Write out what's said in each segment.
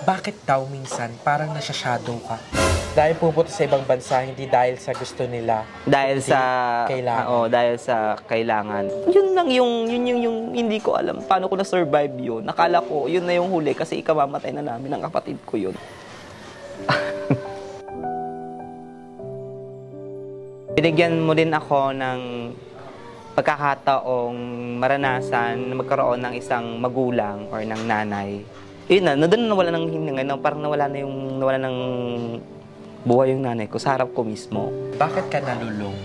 bakit daw minsan parang nasya-shadow ka? Dahil pupunta sa ibang bansa, hindi dahil sa gusto nila. Dahil sa kailangan. dahil sa kailangan. Yun lang yung hindi ko alam paano ko na survive yun. Nakala ko yun na yung huli kasi ikamamatay na namin ng kapatid ko yun. Binigyan mo din ako ng pagkakataong maranasan na magkaroon ng isang magulang or ng nanay. Yun na doon nawala ng hininga, parang nawala ng buhay yung nanay ko sa harap ko mismo. Bakit ka nalulung?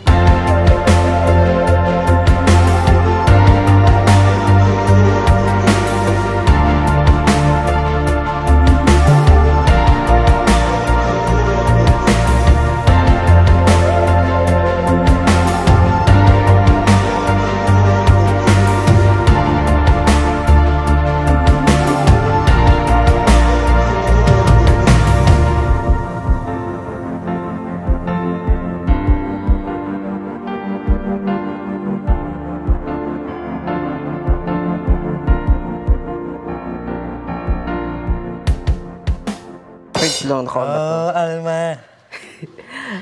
Lang ako. Oh, Alma.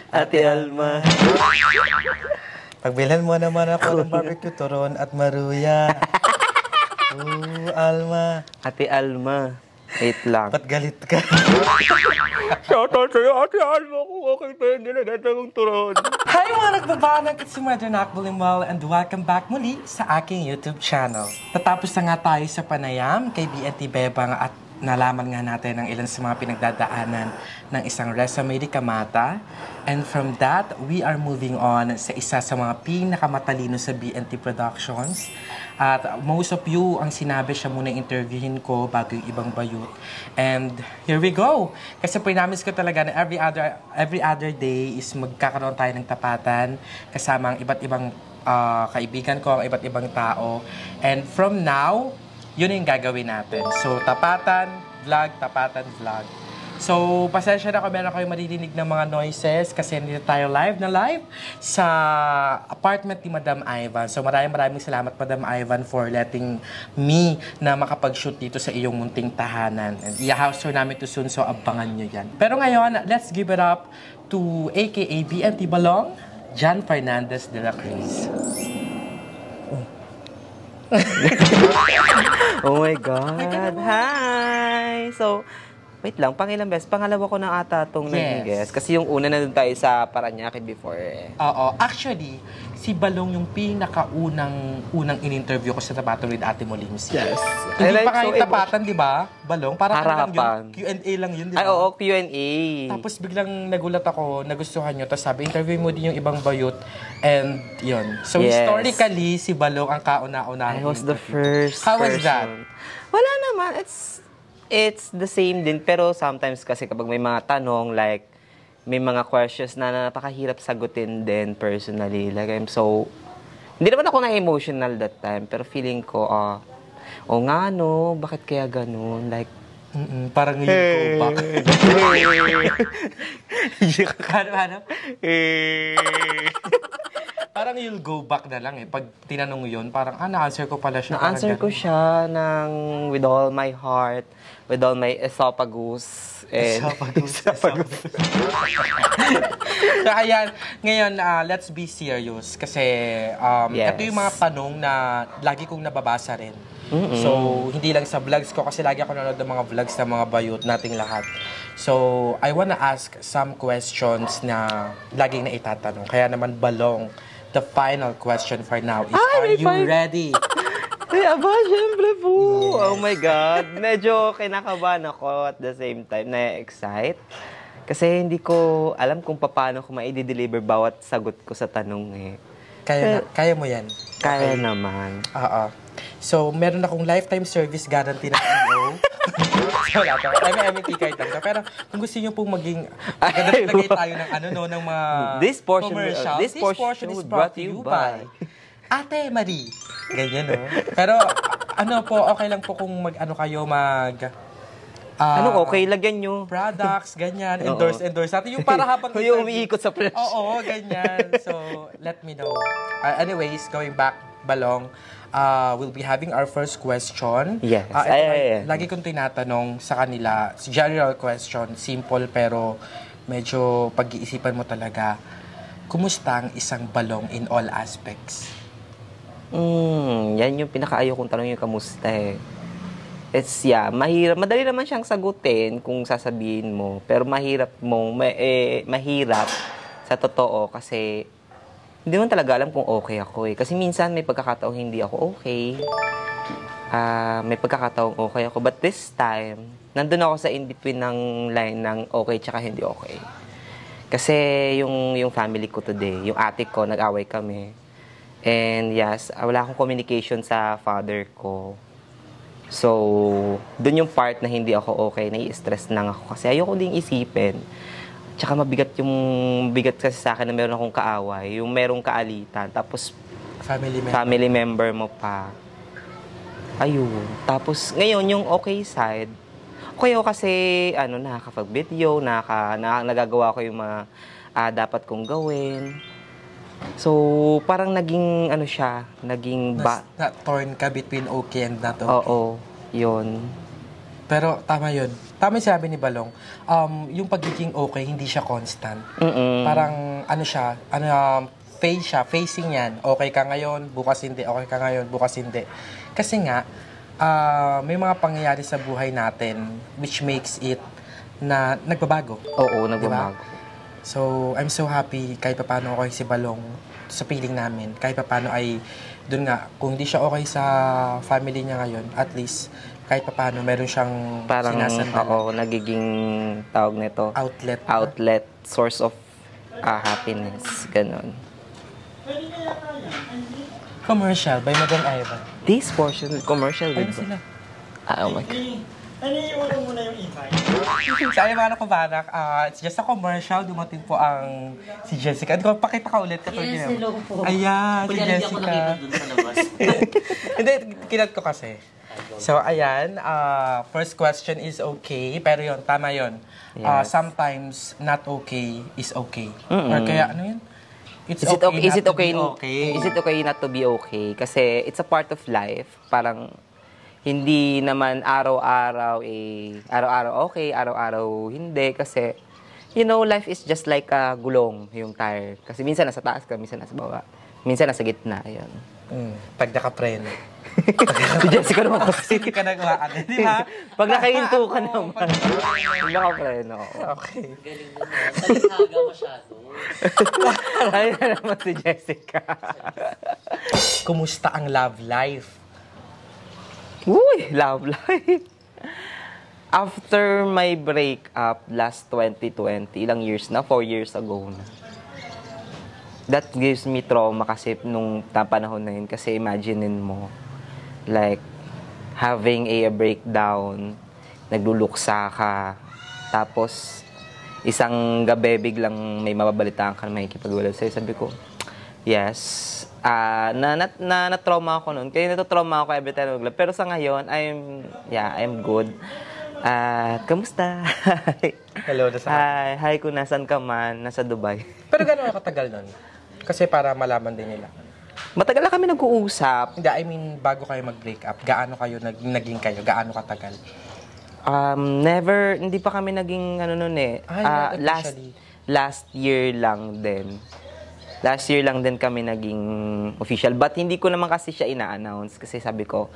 Ate Alma. Pagbilhan mo naman ako ng barbecue turon at maruya. Oh, Alma. Ate Alma. Wait lang. Ba't galit ka? Shoutout sa'yo, Ate Alma. Kung okay pa yun, nilagatan kong turon. Hi mga nagbabanag at si Mother Nakbulimal and welcome back muli sa aking YouTube channel. Tatapos na nga tayo sa panayam kay BNT Bebang at nalaman nga natin ang ilan sa mga pinagdadaanan ng isang resume ni Kamata. And from that, we are moving on sa isa sa mga pinakamatalino sa BNT Productions. At most of you, ang sinabi siya muna interviewin ko bago yung ibang bayut. And here we go! Kasi pinamis ko talaga na every other day is magkakaroon tayo ng tapatan kasama ang iba't ibang kaibigan ko, ang iba't ibang tao. And from now, yun yung gagawin natin. So, tapatan, vlog. So, pasensya na kung meron kayong maririnig ng mga noises kasi nandito tayo live sa apartment ni Madam Ivan. So, maraming salamat, Madam Ivan, for letting me na makapag-shoot dito sa iyong munting tahanan. And i-house tour namin to soon, so abangan nyo yan. Pero ngayon, let's give it up to aka BNT Balong, John Fernandez de la Cruz. Oh my God. Hi! So, wait lang, pangilang beses? Pangalawa ko na ata itong naging guest. Kasi yung una na doon tayo sa Parañaque before eh. Oo. Actually, si Balong yung unang in-interview ko sa Tapatan with Ate Molims. Yes. Hindi pa kayo tapatan, di ba? Balong? Parang harapan. Q&A lang yun, di ba? Ay, oo, Q&A. Tapos biglang nagulat ako, nagustuhan nyo. Tapos sabi, interview mo din yung ibang bayut. And yun. So, historically, si Balong ang kauna-una. I was the first How person. Was that? Wala naman. It's the same din. Pero sometimes kasi kapag may mga tanong, like, may mga questions na napakahirap sagutin din personally. Like, hindi naman ako na-emotional that time. Pero feeling ko, nga no, bakit kaya ganun? Like, parang yung go back. Ano? Parang you'll go back na lang eh. Pag tinanong yun, parang, na-answer ko pala siya. Na-answer ko siya with all my heart, with all my esophagus. Esophagus. So, ayan. Ngayon, let's be serious. Kasi, ito yung mga tanong na lagi kong nababasa rin. So, hindi lang sa vlogs ko, kasi lagi ako nanonood ng mga vlogs ng mga bayut nating lahat. So, I wanna ask some questions na laging naitatanong. Kaya naman, Balong, the final question for now is, are you ready? Ay, syempre po. Yes. Oh my God. Medyo kinakabahan ako at the same time, na-excite. Kasi hindi ko alam kung paano ko ma-deliver bawat sagot ko sa tanong eh. Kaya mo yan? Kaya naman. Oo. So, meron akong lifetime service guarantee ng EO. So, wala ka. I mean, kahit lang. Pero kung gusto niyo pong maging, lagay tayo ng ng mga commercial. This portion is brought to you by Ate Marie. Ganyan, no? Pero, okay lang po kung kayo okay, lagyan nyo. Products, ganyan. Endorse natin. Yung para habang yung umiikot sa press. Oo, ganyan. So, let me know. Anyways, going back, Balong, we'll be having our first question. Yes. Lagi kong tinatanong sa kanila, general question, simple pero medyo pag-iisipan mo talaga. Kumusta ang isang balong in all aspects? Yan yung pinakaayaw kong tanong yung kamusta eh. Mahirap. Madali naman siyang sagutin kung sasabihin mo. Pero mahirap sa totoo kasi hindi mo talaga alam kung okay ako eh. Kasi minsan may pagkakataong hindi ako okay. May pagkakataong okay ako. But this time, nandun ako sa in-between ng line ng okay tsaka hindi okay. Kasi yung family ko today, yung ate ko, nag-away kami. And yes, wala akong communication sa father ko. So, dun yung part na hindi ako okay, nai-stress lang ako. Kasi ayoko ding isipin. Tsaka mabigat kasi sa akin na meron akong kaaway. Yung merong kaalitan. Tapos, family member mo pa. Ayun. Tapos, ngayon, yung okay side, okay ako kasi, nakakapag-video, nagagawa ko yung mga dapat kong gawin. So, parang naging, Na-torn ka between okay and not okay. Oo, yun. Pero tama yun. Tama yung sabi ni Balong. Yung pagiging okay, hindi siya constant. Parang, phase siya, facing yan. Okay ka ngayon, bukas hindi. Okay ka ngayon, bukas hindi. Kasi nga, may mga pangyayari sa buhay natin which makes it na nagbabago. Oo, nagbabago. Diba? So, I'm so happy kahit paano okay si Balong sa piling namin. Kahit paano ay, dun nga, kung hindi siya okay sa family niya ngayon, at least, kahit paano meron siyang sinasandala. Parang, nagiging tawag nito. Outlet. Outlet, source of happiness. Ganon. Commercial by Madam Ivan. This portion, commercial, Ayun diba? sila. Oh my God. Naniiwan muna yung e-time. Sa mga kabarak, it's just a commercial. Dumating po ang si Jessica. Pakita ka ulit. Yes, hello po. Ayan, si Kunyari, hindi ako Jessica. nakita dun sa labas. Hindi, kinat ko kasi. So, ayan. First question is okay. Pero yun, tama yun. Yes. Sometimes, not okay is okay. Or kaya, ano yun? Is it okay Is it okay not to be okay? Kasi it's a part of life. Parang hindi naman araw-araw okay, araw-araw hindi kasi life is just like a gulong, yung tire. Kasi minsan nasa taas ka, minsan nasa baba. Minsan nasa gitna, ayun. Pag nakapreno. Si Jessica naman kasi. Hindi ka nagawa di ba? Pag nakahinto ka naman. Pag nakapreno. Okay. Galing mo na. Talinaga masyado. Ayun na naman si Jessica. Kumusta ang love life? Uy, love life. After my breakup last 2020, ilang years na? 4 years ago na. That gives me trauma kasi nung panahon na yun. Kasi imaginein mo, like, having a breakdown, nagluluksa ka, tapos, isang gabi biglang may mababalitaan ka na makikipagwala sa'yo. Sabi ko, yes, na-trauma ako noon. Kaya natotrauma ako every time mag-love. Pero sa ngayon, I'm good. Kamusta? Hello, Hi, kung nasan ka man, nasa Dubai. Pero gano'n katagal nun? Kasi para malaman din nila. Matagal na kami nag-uusap. Hindi, I mean, bago kayo mag-break up, gaano kayo naging kayo? Gaano katagal? Never, hindi pa kami naging noon eh. Last year lang din. Last year lang din kami naging official. But hindi ko naman kasi siya ina-announce. Kasi sabi ko,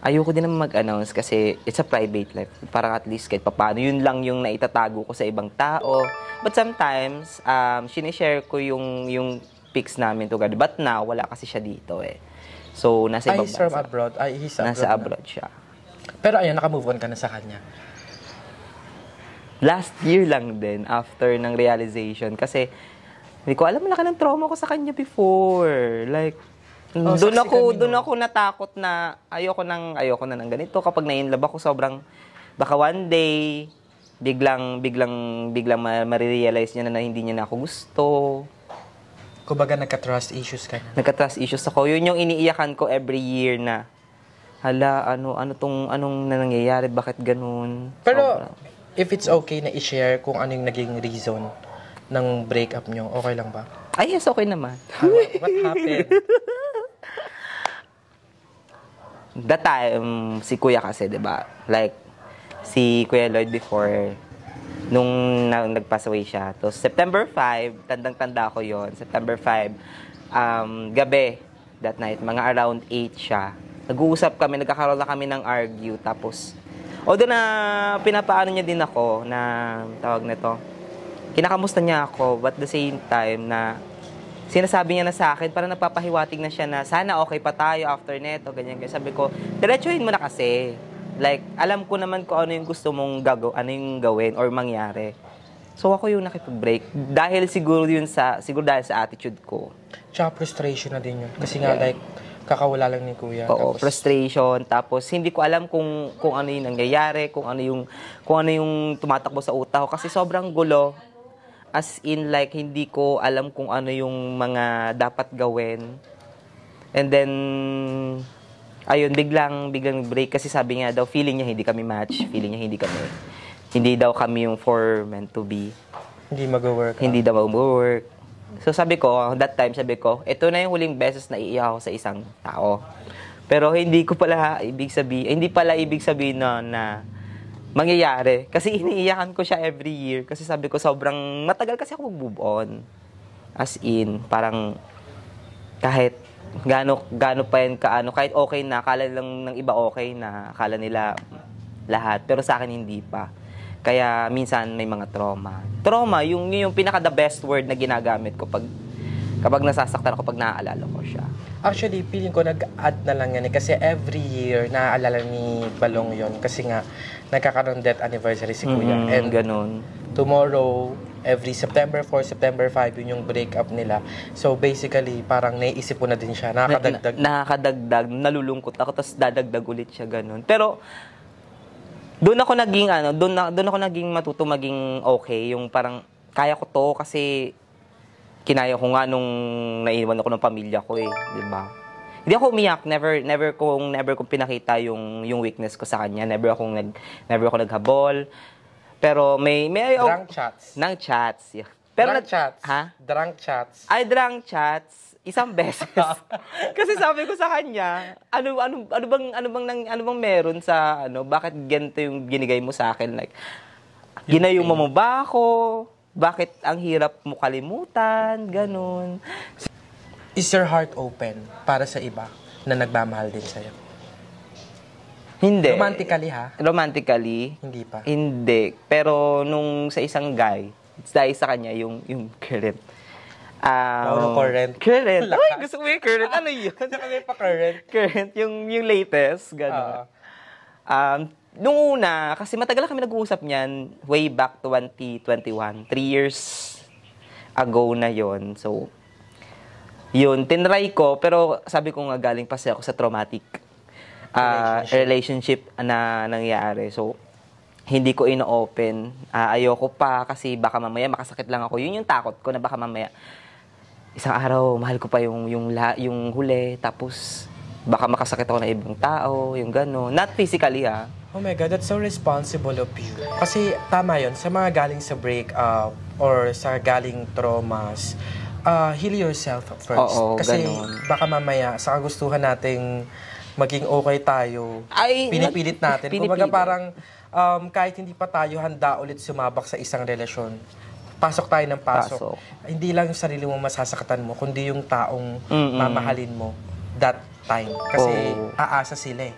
ayoko din naman mag-announce kasi it's a private life. Parang at least kahit paano, yun lang yung naitatago ko sa ibang tao. But sometimes, sinishare ko yung pics namin together. But now, wala kasi siya dito eh. So, nasa ibang He's from bansa. abroad? He's abroad Nasa na. abroad siya. Pero ayun, nakamove on ka na sa kanya. Last year lang din, after ng realization. Kasi, hindi ko alam, malaki ng trauma ko sa kanya before. Like, doon ako natakot na ayoko na ng ganito. Kapag na-inlove ako, sobrang, baka one day, biglang marirealize niya na hindi niya na ako gusto. Kumbaga, nagka-trust issues ka na. Nagka-trust issues ako. Yun yung iniiyakan ko every year na, anong nangyayari, bakit ganun? Pero, if it's okay na i-share kung ano yung naging reason ng breakup nyo, okay lang ba? 'Ba? Ay, yes, okay naman. What happened? that time, si Kuya kasi, di ba? Like, si Kuya Lloyd before, nung nag-pass away siya. So, September 5, tandang-tanda ko yon. September 5, gabi, that night, mga around 8 siya. Nag-uusap kami, nagkakaroon na kami ng argue. Tapos, although na pinapaano niya din ako, na tawag nito, kinakamusta niya ako, but at the same time na sinasabi niya na sa akin, parang nagpapahiwatig na siya na sana okay pa tayo after neto, ganyan. Sabi ko, diretsuhin mo na kasi. Like, alam ko naman kung ano yung gusto mong ano yung gawin or mangyari. So, ako yung nakipag-break. Dahil siguro dahil sa attitude ko. Tsaka frustration na din yun. Kasi nga, like, kakawala lang ni Kuya. Oo, frustration. Tapos, hindi ko alam kung ano yung nangyayari, kung ano yung tumatakbo sa utak ko. Kasi sobrang gulo. As in, like, hindi ko alam kung ano yung mga dapat gawin. And then, ayun, biglang break. Kasi sabi nga daw, feeling niya hindi kami match. Feeling niya hindi daw kami yung for meant to be. Hindi mag-work. Hindi daw mag-work. So sabi ko, that time sabi ko, ito na yung huling beses na iiyak ako sa isang tao. Pero hindi pala ibig sabihin na mangyayari. Kasi iniiyakan ko siya every year. Kasi sabi ko, sobrang matagal kasi ako mag-move on. As in, parang kahit gaano pa yan kahit okay na, akala lang ng iba okay na, akala nila lahat. Pero sa akin hindi pa. Kaya minsan may mga trauma. Trauma, yung pinaka the best word na ginagamit ko kapag nasasaktan ako, pag naaalala ko siya. Actually, feeling ko nag-add na lang yan kasi every year naaalala ni Balong yon kasi nga nagkakaroon death anniversary si Kuya. And ganun. Tomorrow, every September 4, September 5, yun yung breakup nila. So basically, parang naiisip ko na din siya. Nakakadagdag, nalulungkot ako, tapos dadagdag ulit siya ganun. Pero doon ako naging matuto maging okay, yung parang kaya ko to kasi kinaya ko nga nung naiwan ako ng pamilya ko di ba? Hindi ako umiyak, never kong pinakita yung weakness ko sa kanya, never ako naghabol. Pero may drunk chats. Nang chats. Yeah. Pero chats. Ha? Drunk chats. Ay, drunk chats. Isang beses. Kasi sabi ko sa kanya, ano bang meron sa bakit ganito yung ginigay mo sa akin, like ginayuma mo ba ako? Bakit ang hirap mo kalimutan? Ganun. Is your heart open para sa iba na nagmamahal din sa'yo? Hindi. Romantically, ha? Romantically? Hindi pa. Hindi. Pero nung sa isang guy, dahil sa kanya, yung current. Current. Current. Ay, gusto ko yung current. Ano yun? Kami pa current. Current, yung latest. Gano'n. Nung una, kasi matagal na kami nag-uusap niyan, way back 2021. 3 years ago na yon. So, yun, tinry ko, pero sabi ko nga galing pa ako sa traumatic relationship na nangyari. So, hindi ko ino-open. Ayoko pa kasi baka mamaya makasakit lang ako. Yun yung takot ko na baka mamaya isang araw, mahal ko pa yung huli, tapos baka makasakit ako ng ibang tao, yung gano'n. Not physically, ha. Oh my God, that's so responsible of you. Kasi tama yun, sa mga galing sa breakup or sa galing traumas, heal yourself first. Oo, kasi ganun. Baka mamaya, sa kagustuhan nating maging okay tayo, pinipilit natin. Kumbaga parang kahit hindi pa tayo handa ulit sumabak sa isang relasyon, pasok tayo ng pasok. Hindi lang yung sarili mo masasaktan mo, kundi yung taong mamahalin mo that time. Kasi aasa sila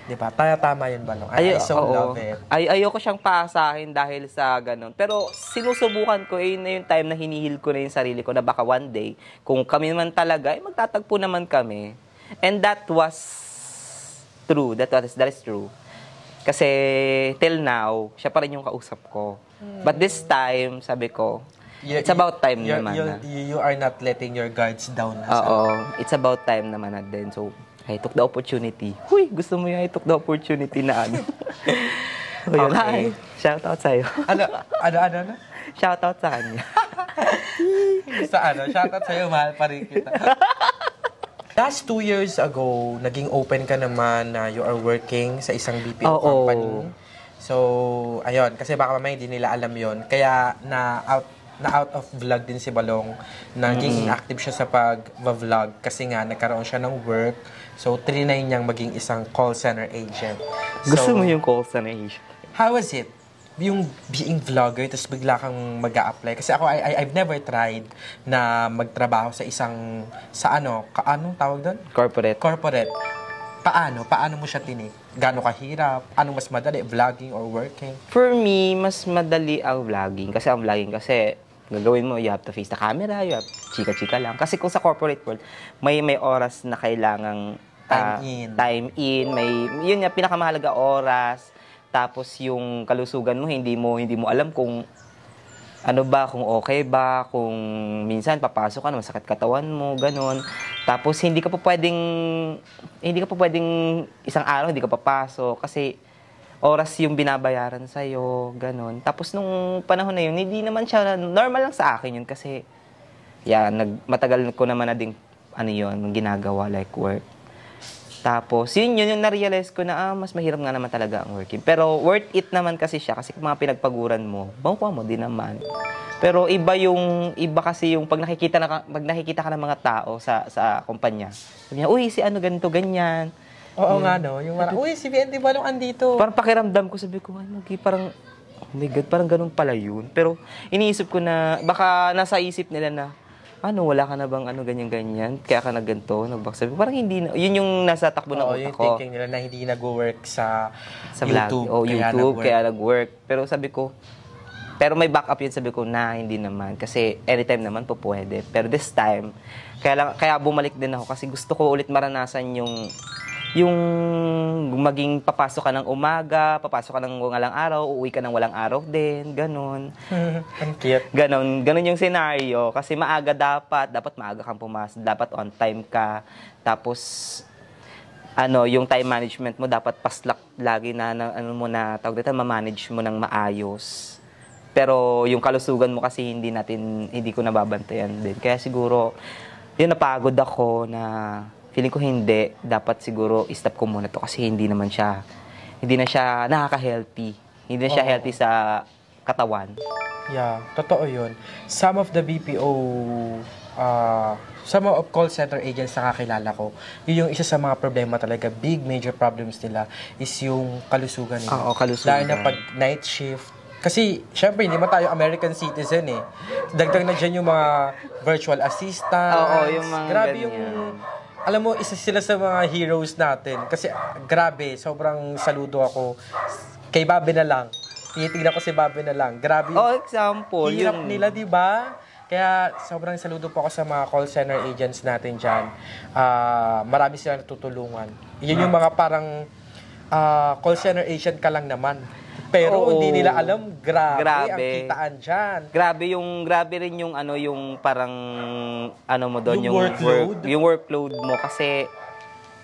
Diba? Tama yun, Balong. I so love it. Ayoko siyang paasahin dahil sa ganun. Pero sinusubukan ko, na yung time na hinihil ko na yung sarili ko na baka one day, kung kami naman talaga, magtatagpo naman kami. And that was true. That is true. Kasi till now, siya pa rin yung kausap ko. But this time, sabi ko, it's about time naman na. You are not letting your guards down. It's about time naman na din. So, I took the opportunity. Huy, gusto mo yung I took the opportunity na Okay. Shout out sa'yo. Ano? Shout out sa kanya. Shout out sa'yo, mahal pa rin kita. Last 2 years ago, naging open ka naman na you are working sa isang BPO company. So, ayun, kasi baka mamaya hindi nila alam yon. Kaya na out of vlog din si Balong. Naging inactive siya sa pag-vlog kasi nga nagkaroon siya ng work. So, trinay niyang maging isang call center agent. Gusto mo yung call center agent? How was it? Yung being vlogger, tapos bigla kang mag-a-apply. Kasi ako, I've never tried na magtrabaho sa isang, anong tawag doon? Corporate. Paano mo siya tinik? Gaano kahirap? Ano mas madali? Vlogging or working? For me, mas madali ang vlogging. Kasi gagawin mo, you have to face the camera, you have chika-chika lang. Kasi kung sa corporate world, may oras na kailangang time in. Yun nga, pinakamahalaga oras. Tapos yung kalusugan mo, hindi mo alam kung kung okay ba, kung minsan papasok ka na, masakit katawan mo, ganon. Tapos hindi ka pa pwedeng isang araw hindi ka papasok kasi oras yung binabayaran sa'yo, ganon. Tapos nung panahon na yun, hindi naman siya, normal lang sa akin yun kasi matagal ko naman na ding ginagawa like work. Tapos, yun yung na-realize ko na, mas mahirap nga naman talaga ang working. Pero, worth it naman kasi siya. Kasi kung mga pinagpaguran mo, makukuha mo din naman. Pero, iba kasi yung pag nakikita ka ng mga tao sa kumpanya. Sabi niya, uy, si ano, ganito, ganyan. Oo nga, no? Yung uy, si BNT Balong andito. Parang pakiramdam ko, sabi ko, parang, oh my God, parang ganun pala yun. Pero, iniisip ko na, baka nasa isip nila na, wala ka na bang ganyan-ganyan? Kaya ka na ganito, nag-backsabi. Parang hindi na, yun yung nasa takbo ng utak ko. Yung thinking nila na hindi nag-work sa YouTube. YouTube, kaya nag-work. Pero sabi ko, may backup yun, sabi ko, hindi naman. Kasi anytime naman po pwede. Pero this time, kaya bumalik din ako kasi gusto ko ulit maranasan yung maging papasok ka ng umaga, papasok ka ng walang araw, uuwi ka ng walang araw din, ganon. Ang cute. Ganon yung scenario. Kasi dapat maaga kang pumasok, dapat on time ka. Tapos, yung time management mo, dapat paslak lagi na ma-manage mo ng maayos. Pero yung kalusugan mo kasi hindi ko nababantayan din. Kaya siguro, napagod ako na feeling ko dapat siguro i-stop ko muna to kasi hindi na siya nakaka-healthy. Hindi na siya healthy sa katawan. Yeah, totoo yun. Some of call center agents na kakilala ko, yun yung isa sa mga problema talaga, big major problems nila is yung kalusugan nila. Oo, kalusugan. Dahil na pag night shift, kasi, syempre, hindi man tayo American citizen eh. Dagdag na dyan yung mga virtual assistants. Oo, yung mga grabe ganyan. Alam mo, isa sila sa mga heroes natin. Kasi, grabe, sobrang saludo ako. Kay Bobby na lang. Tinitignan ko si Bobby na lang. Grabe. Example. Hirap nila, di ba? Kaya, sobrang saludo po ako sa mga call center agents natin dyan. Marami sila natutulungan. Yun yung mga parang call center agent ka lang naman. Pero hindi nila alam, grabe ang kitaan dyan. Grabe rin yung yung parang mo doon, yung workload. Yung workload mo kasi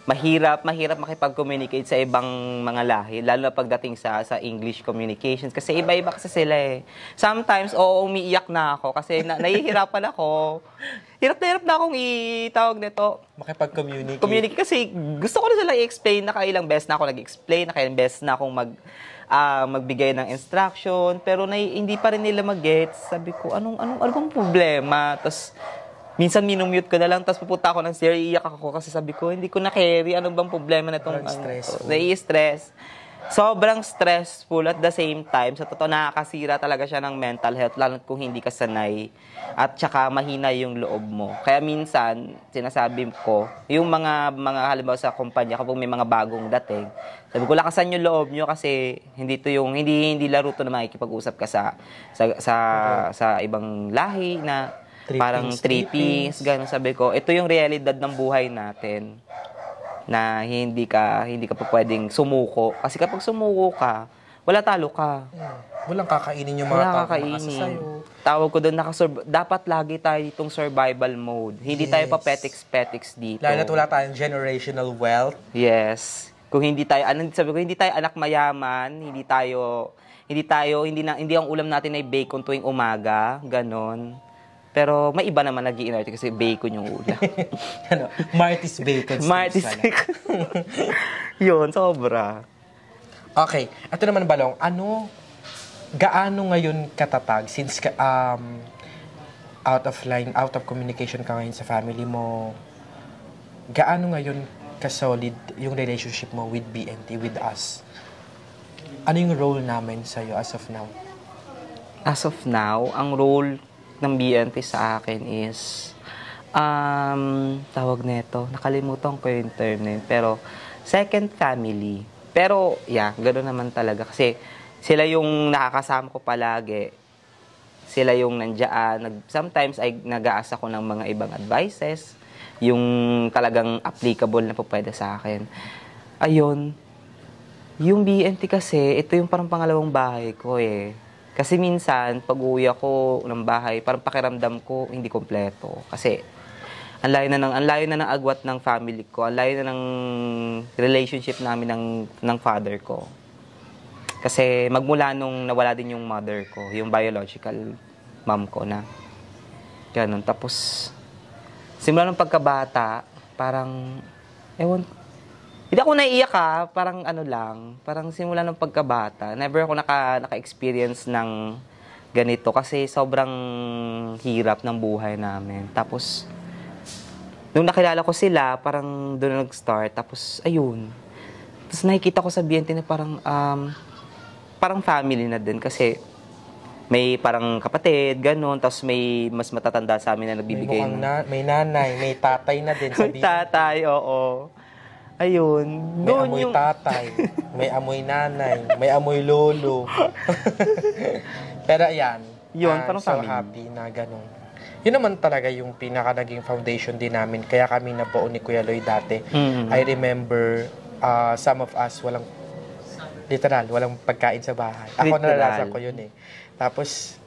mahirap makipag-communicate sa ibang mga lahi, lalo na pagdating sa English communications kasi iba-iba kasi sila eh. Sometimes umiiyak na ako kasi nahihirapan ako. Hirap na akong itawag nito. Makipag-communicate. Kasi gusto ko na sila i-explain, nakailang beses na ako nag-explain, nakailang beses na akong magbigay ng instruction, pero hindi pa rin nila mag-gets. Sabi ko, ano bang problema? Tapos, minsan minumute ko na lang, tapos pupunta ako ng sir, iiyak ako kasi sabi ko, hindi ko na-carry. Ano bang problema na itong nai-stress? Sobrang stressful at the same time. Sa totoo, nakakasira talaga siya ng mental health, lalo kung hindi ka sanay at saka mahina yung loob mo. Kaya minsan, sinasabi ko, yung mga halimbawa sa kumpanya, kapag may mga bagong dating, sabi ko, lakasan yung loob nyo kasi hindi laro to na makikipag-usap ka sa ibang lahi na parang trippings, gano'n. Sabi ko, ito yung realidad ng buhay natin na hindi ka pa pwedeng sumuko. Kasi kapag sumuko ka, wala talo ka. Walang kakainin yung mga tao sa'yo. Tawag ko doon, dapat lagi tayo itong survival mode. Hindi tayo pa petiks dito. Lalo na wala tayong generational wealth. Yes. Kung hindi tayo, sabi ko, hindi tayo anak mayaman, hindi ang ulam natin ay bacon tuwing umaga, ganon. Pero may iba naman nag-i-inerte kasi bacon yung ulam. Marty's bacon. Marty's bacon. Yun, sobra. Okay. Ito naman, Balong, gaano ngayon katatag since out of line, out of communication ka ngayon sa family mo, gaano ngayon ka-solid yung relationship mo with BNT, with us? Ano yung role namin sa'yo as of now? As of now, ang role ng BNT sa akin is, tawag nito, nakalimutan ko yung term na yun, pero second family. Pero, yeah, gano'n naman talaga. Kasi sila yung nakakasama ko palagi. Sila yung nandiyan. Sometimes ay nag-aasa ko ng mga ibang advices, yung talagang applicable na po pwede sa akin. Ayun. Yung BNT kasi, ito yung parang pangalawang bahay ko eh. Kasi minsan, pag uwi ako ng bahay, parang pakiramdam ko hindi kompleto. Kasi, ang layo na ng agwat ng family ko, ang layo na ng relationship namin ng father ko. Kasi magmula nung nawala din yung mother ko, yung biological mom ko na. Ganun. Tapos, simula ng pagkabata, parang, hindi ako naiiyak parang ano lang, parang simula ng pagkabata, never ako naka-experience ng ganito kasi sobrang hirap ng buhay namin. Tapos, nung nakilala ko sila, parang doon na nag-start. Tapos, ayun. Tapos nakikita ko sa BNT na parang family na din kasi may parang kapatid, ganun. Tapos may mas matatanda sa amin na nagbibigay. May nanay, may tatay na din sa BNT. May tatay, oo. Ayun. May amoy tatay, may amoy nanay, may amoy lolo. Pero ayan, yun, parang so family. happy na ganun. Yun naman talaga yung pinaka naging foundation din namin. Kaya kami nabuo ni Kuya Lloyd dati. I remember some of us walang pagkain sa bahay. Ako naranasan ko yun eh. Tapos,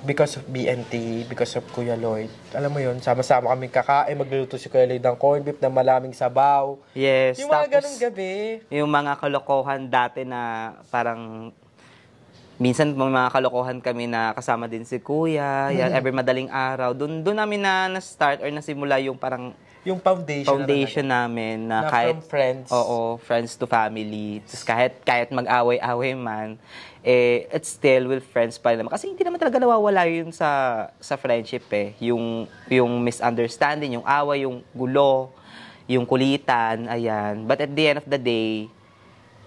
because of BNT, because of Kuya Lloyd, alam mo yun, sama-sama kami kakain, magluluto si Kuya Lloyd ng corned beef na malaming sabaw. Yes. Yung mga ganung gabi. Yung mga kalokohan dati na parang, minsan may mga kalokohan kami na kasama din si Kuya, yan, every madaling araw. Doon namin na-start or nasimula yung parang yung foundation namin na kahit from friends. Oo, friends to family. Tapos kahit mag-away-away man, it's still with friends pa rin naman. Kasi hindi naman talaga nawawala yun sa friendship eh. Yung misunderstanding, yung away, yung gulo, yung kulitan, ayan. But at the end of the day,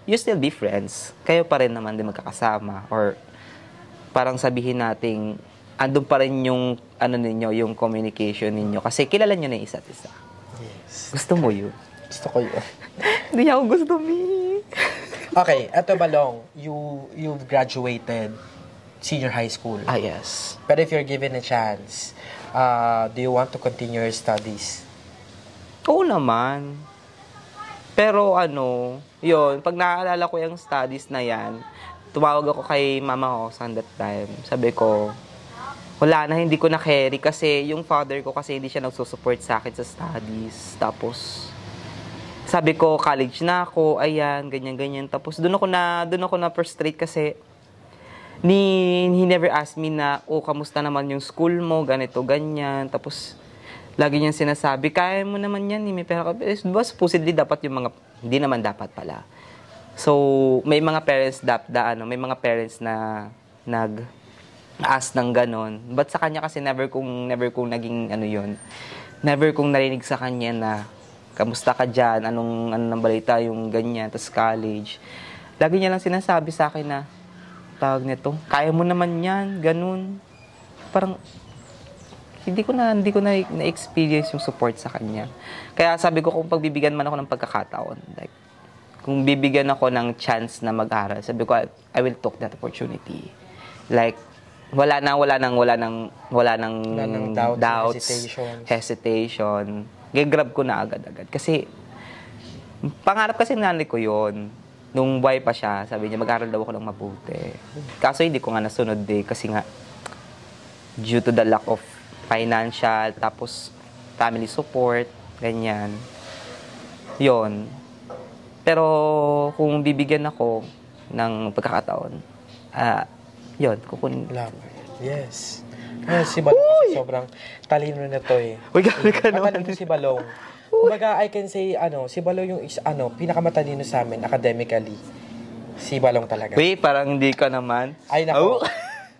you still be friends. Kayo pa rin naman din magkakasama. Or parang sabihin nating andun pa rin yung ninyo, yung communication ninyo. Kasi kilala nyo na isa't isa. Yes. Gusto mo yun? Gusto ko yun. Hindi ako gusto, me. Okay, eto Balong, you've graduated senior high school. Yes. But if you're given a chance, do you want to continue your studies? Oo naman. Pero yun, pag naaalala ko yung studies na yan, tumawag ako kay mama ko sa that time. Sabi ko, wala na, hindi ko na carry kasi yung father ko kasi hindi siya nagsusupport sa akin sa studies. Tapos, sabi ko, college na ako, ayan, ganyan-ganyan. Tapos, doon ako na frustrate kasi he never asked me na, kamusta naman yung school mo, ganito, ganyan. Tapos, lagi niyang sinasabi, kaya mo naman yan, may pera ka. Diba, supposedly, dapat yung mga, hindi naman dapat pala. So, may mga parents na nag-ask ng ganon. But sa kanya kasi never kong naging yun. Never kong narinig sa kanya na, kamusta ka dyan, anong nang balita, yung ganyan, tas college. Lagi niya lang sinasabi sa akin na, tawag nito, kaya mo naman yan, ganun. Parang, hindi ko na-experience yung support sa kanya. Kaya sabi ko, kung pagbibigyan man ako ng pagkakataon, like, kung bibigyan ako ng chance na mag-aral, sabi ko, I will take that opportunity. Like, wala nang doubts, hesitation. Gagrab ko na agad-agad. Kasi, pangarap kasi nanay ko yon. Nung buhay pa siya, sabi niya, mag-aral daw ako ng mabuti. Kaso hindi ko nga nasunod kasi nga, due to the lack of financial, tapos family support, ganyan. Yon. Pero, kung bibigyan ako ng pagkakataon, yon, kukunin. Yes. Si Balong kasi sobrang talino na to eh. Uy, gano'n ka naman. Matalino si Balong. Kumbaga, I can say, si Balong yung pinakamatalino sa amin academically. Si Balong talaga. Uy, parang hindi ka naman. Ay, nako.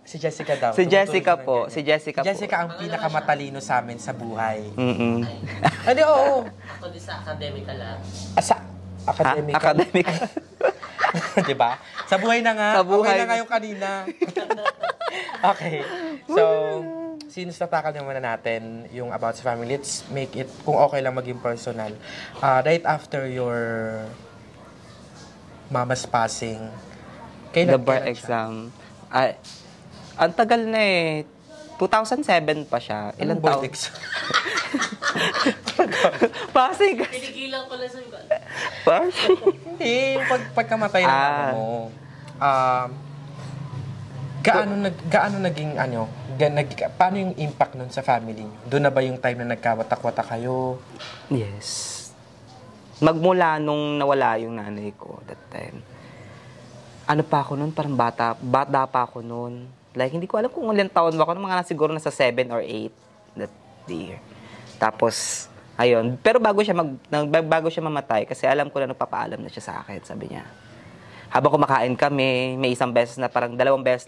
Si Jessica daw. Si Jessica Tumutulong po. siya ng Si ganyan. Jessica po. Jessica ang pinakamatalino sa amin sa buhay. Mm-mm. Hindi, oo. Ako din sa academic lang. Sa academic. Academic. Diba? Sa buhay na nga. Sa buhay. Okay na nga yung kanina. Okay. So, since natakal naman na natin yung about sa family, let's make it, kung okay lang maging personal. Right after your mama's passing, The bar kailan siya? exam. Ay, ang tagal na eh. 2007 pa siya. Ilang Anong board taon? exam? Passing. Pinigilan ko lang sa iba. Passing. Hindi, yung pagkamatay ng mama mo. Gaano naging paano yung impact nun sa family niyo? Doon na ba yung time na nagkawatak-watak kayo? Yes. Magmula nung nawala yung nanay ko that time. Ano pa ako nun? Parang bata pa ako nun. Like, hindi ko alam kung ilang taon ba ako. Mga siguro nasa 7 or 8 that year. Tapos, ayun. Pero bago siya mamatay, kasi alam ko na nagpapaalam na siya sa akin, sabi niya. Habang kumakain kami, may isang beses na parang dalawang beses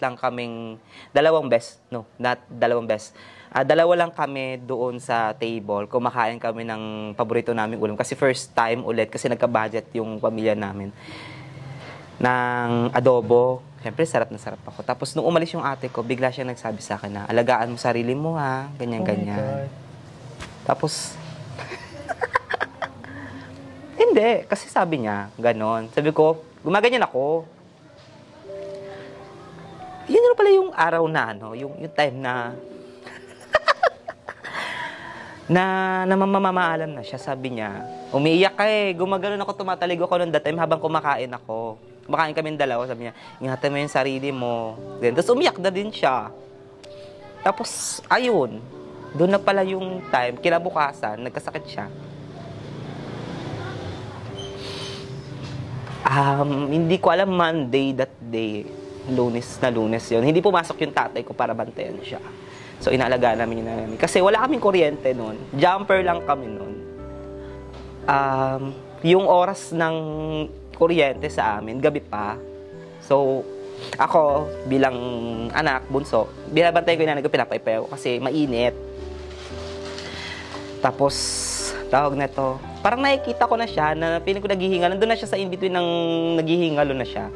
dalawa lang kami doon sa table. Kumakain kami ng paborito naming ulam. Kasi first time ulit, kasi nagka-budget yung pamilya namin ng adobo. Siyempre, sarap na sarap ako. Tapos, nung umalis yung ate ko, bigla siyang nagsabi sa akin na, alagaan mo sarili mo ha, ganyan-ganyan. Tapos, hindi. Kasi sabi niya, ganon. Sabi ko, gumaganyan ako. Yun na pala yung araw na, yung time na, na mamamaalam na siya, sabi niya. Umiiyak ka eh. Gumagano'n ako, tumatalig ako noon that time habang kumakain ako. Kumakain kami dalawa, sabi niya, ingatan mo yung sarili mo. Then, tapos umiyak na din siya. Tapos, ayun. Doon na pala yung time, kinabukasan, nagkasakit siya. Hindi ko alam Monday that day. Lunes yun. Hindi pumasok yung tatay ko para bantayan siya. So, inaalagaan namin yung nanay namin. Kasi wala kaming kuryente noon. Jumper lang kami noon. Yung oras ng kuryente sa amin, gabi pa. So, ako, bilang anak, bunso, binabantay ko yung nanay ko, pinapaypay ako kasi mainit. Tapos, tawag na to, parang nakikita ko na siya, na piling ko naghihinga, nandun na siya sa in-between ng naghihingalo na siya.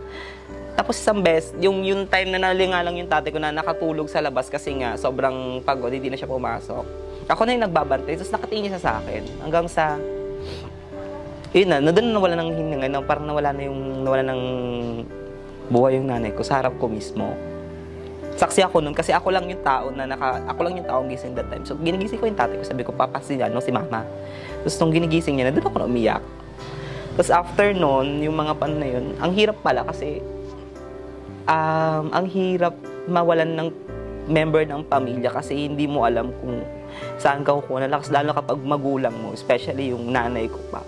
Tapos isang beses, yung time na nalinga lang yung tatay ko na nakatulog sa labas kasi nga sobrang pagod, hindi na siya pumasok. Ako na yung nagbabantay, tapos nakatingin siya sa akin. Hanggang sa, yun na, doon na nawala ng hininga, parang nawala ng buhay yung nanay ko sa harap ko mismo. Saksi ako nun kasi ako lang yung tao gising that time. So ginigising ko yung tatay ko, sabi ko, papasin si mama. Tapos nung ginigising niya, doon ako na umiyak. Tapos after nun, yung mga paano na yun, ang hirap pala kasi ang hirap mawalan ng member ng pamilya kasi hindi mo alam kung saan ka kukuha ng lakas, lalo kapag magulang mo, especially yung nanay ko pa.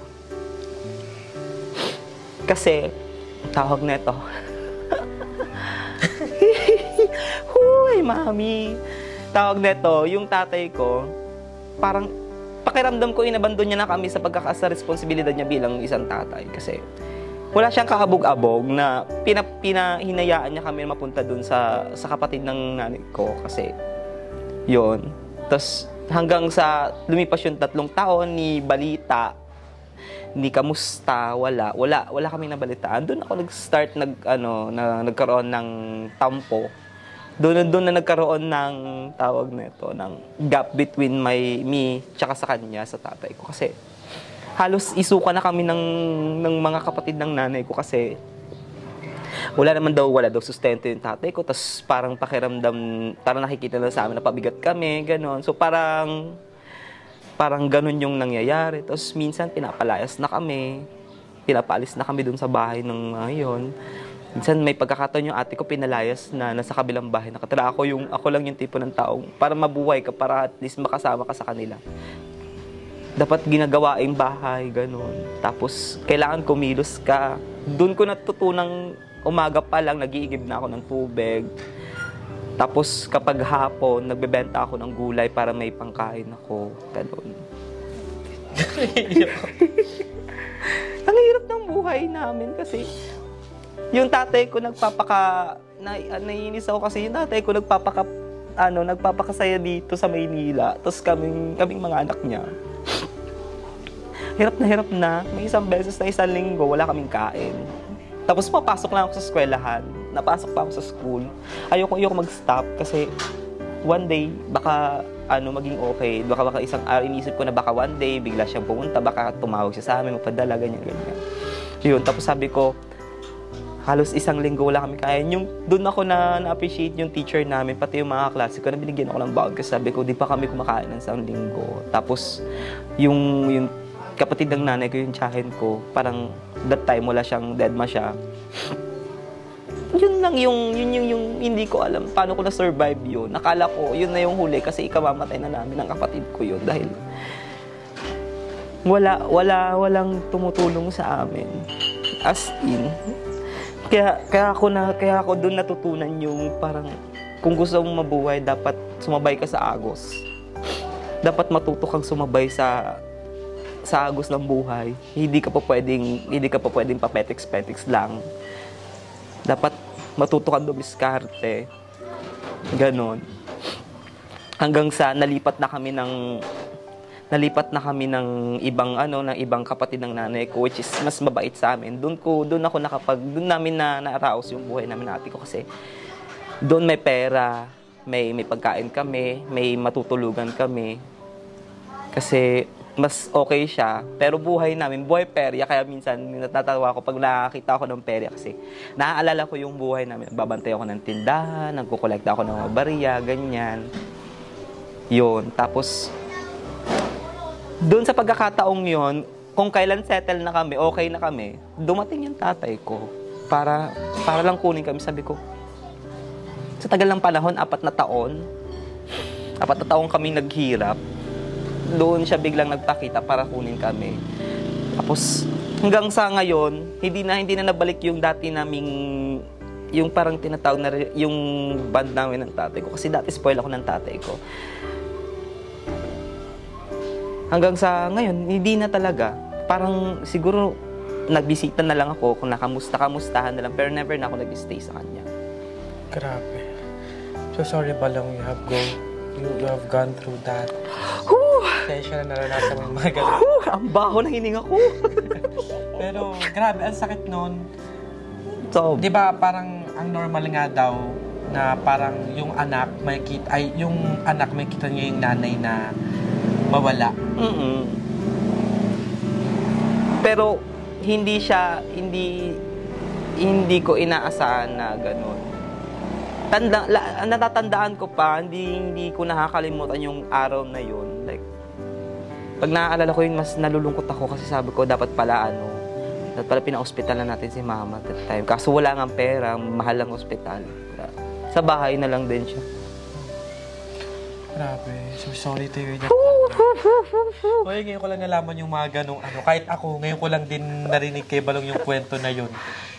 Kasi, tawag na ito, huy, mami, tawag na ito, yung tatay ko, parang pakiramdam ko inabandon niya na kami sa pagkakasa responsibilidad niya bilang isang tatay kasi wala siyang kaabog-abog na pinahinayaan niya kami mapunta dun sa kapatid ng nanay ko kasi yun. Tapos hanggang sa lumipas yung 3 taon, ni balita, ni kamusta, wala kaming nabalitaan. Doon ako nag-start nagkaroon ng tampo. Doon na nagkaroon ng tawag na ito, ng gap between me tsaka sa kanya, sa tatay ko. Kasi halos isuka na kami ng mga kapatid ng nanay ko kasi wala daw sustento yung tatay ko. Tapos parang pakiramdam, parang nakikita na sa amin na pabigat kami, gano'n. So parang ganun yung nangyayari. Tapos minsan pinapalayas na kami. Pinapaalis na kami dun sa bahay ng yun. Minsan may pagkakataon yung ate ko pinalayas na nasa kabilang bahay. Nakatira ako lang yung tipo ng taong para mabuhay ka, para at least makasama ka sa kanila. Dapat ginagawaing bahay, ganun. Tapos kailangan kumilos ka. Dun ko natutunang umaga pa lang, nag-iigib na ako ng tubig. Tapos kapag hapon, nagbebenta ako ng gulay para may pangkain ako. Ganun. Ang hirap ng buhay namin kasi yung tatay ko naiinis ako kasi yung tatay ko nagpapakasaya dito sa Maynila. Tapos kaming mga anak niya. Hirap na. May isang beses na isang linggo, wala kaming kain. Tapos papasok lang ako sa eskwelahan. Napasok pa ako sa school. Ayoko mag-stop kasi one day, baka maging okay. Baka isang araw, inisip ko na baka one day, bigla siyang pumunta, baka tumawag siya sa amin, magpadala, ganyan. Yun, tapos sabi ko, halos isang linggo wala kami kain. Doon ako na-appreciate yung teacher namin, pati yung mga klase ko, na binigyan ako ng bawag kasi sabi ko, di pa kami kumakain ng isang linggo. Tapos, yung kapatid ng nanay ko, yung tiyahin ko, parang that time wala siyang deadma siya. Yun lang yung hindi ko alam paano ko na-survive yun. Nakala ko, yun na yung huli kasi ikamamatay na namin ng kapatid ko yun dahil walang tumutulong sa amin. As in. Kaya ako doon natutunan yung parang kung gusto mong mabuhay, dapat sumabay ka sa agos. Dapat matuto kang sumabay sa agos ng buhay. Hindi ka pa pwedeng papetex-petex lang. Dapat matuto kang dumiskarte. Ganon. Hanggang sa nalipat na kami ng ibang kapatid ng nanay ko, which is mas mabait sa amin. Doon namin na-arouse yung buhay namin ng ate ko kasi doon may pera, may pagkain kami, may matutulugan kami. Kasi mas okay siya. Pero buhay perya. Kaya minsan natatawa ako pag nakakita ako ng perya kasi naaalala ko yung buhay namin. Babantay ako ng tindahan, nagkukolekta ako ng mga barya, ganyan. Yun. Tapos, doon sa pagkakataong yun, kung kailan settle na kami, okay na kami, dumating yung tatay ko para lang kunin kami. Sabi ko, sa tagal ng panahon, 4 na taon kami naghirap. Doon siya biglang nagpakita para kunin kami. Tapos hanggang sa ngayon, hindi na nabalik yung dati naming yung parang tinatawag na yung band namin ng tatay ko kasi dati spoil ako ng tatay ko. Hanggang sa ngayon, hindi na talaga. Parang siguro nagbisita na lang ako kung nakamustahan na lang pero never na ako nag-stay sa kanya. Grabe. So sorry Balong, you have gone through that. Kaya siya na naranasan mo yung mga ganun. Ang baho ng hininga ko. Pero grabe, ang sakit nun. So, di ba parang ang normal nga daw na parang yung anak may kita niya yung nanay na mawala. Pero hindi ko inaasahan na ganun. Natatandaan ko pa, hindi ko nakakalimutan yung araw na yun. Like, pag naaalala ko yun, mas nalulungkot ako kasi sabi ko, dapat pala pina-hospital na natin si mama at that time. Kaso wala nga pera, mahal ang hospital. Sa bahay na lang din siya. Grabe. So sorry to hear that. Oy, ngayon ko lang nalaman yung mga ganong Kahit ako, ngayon ko lang din narinig kay Balong yung kwento na yun.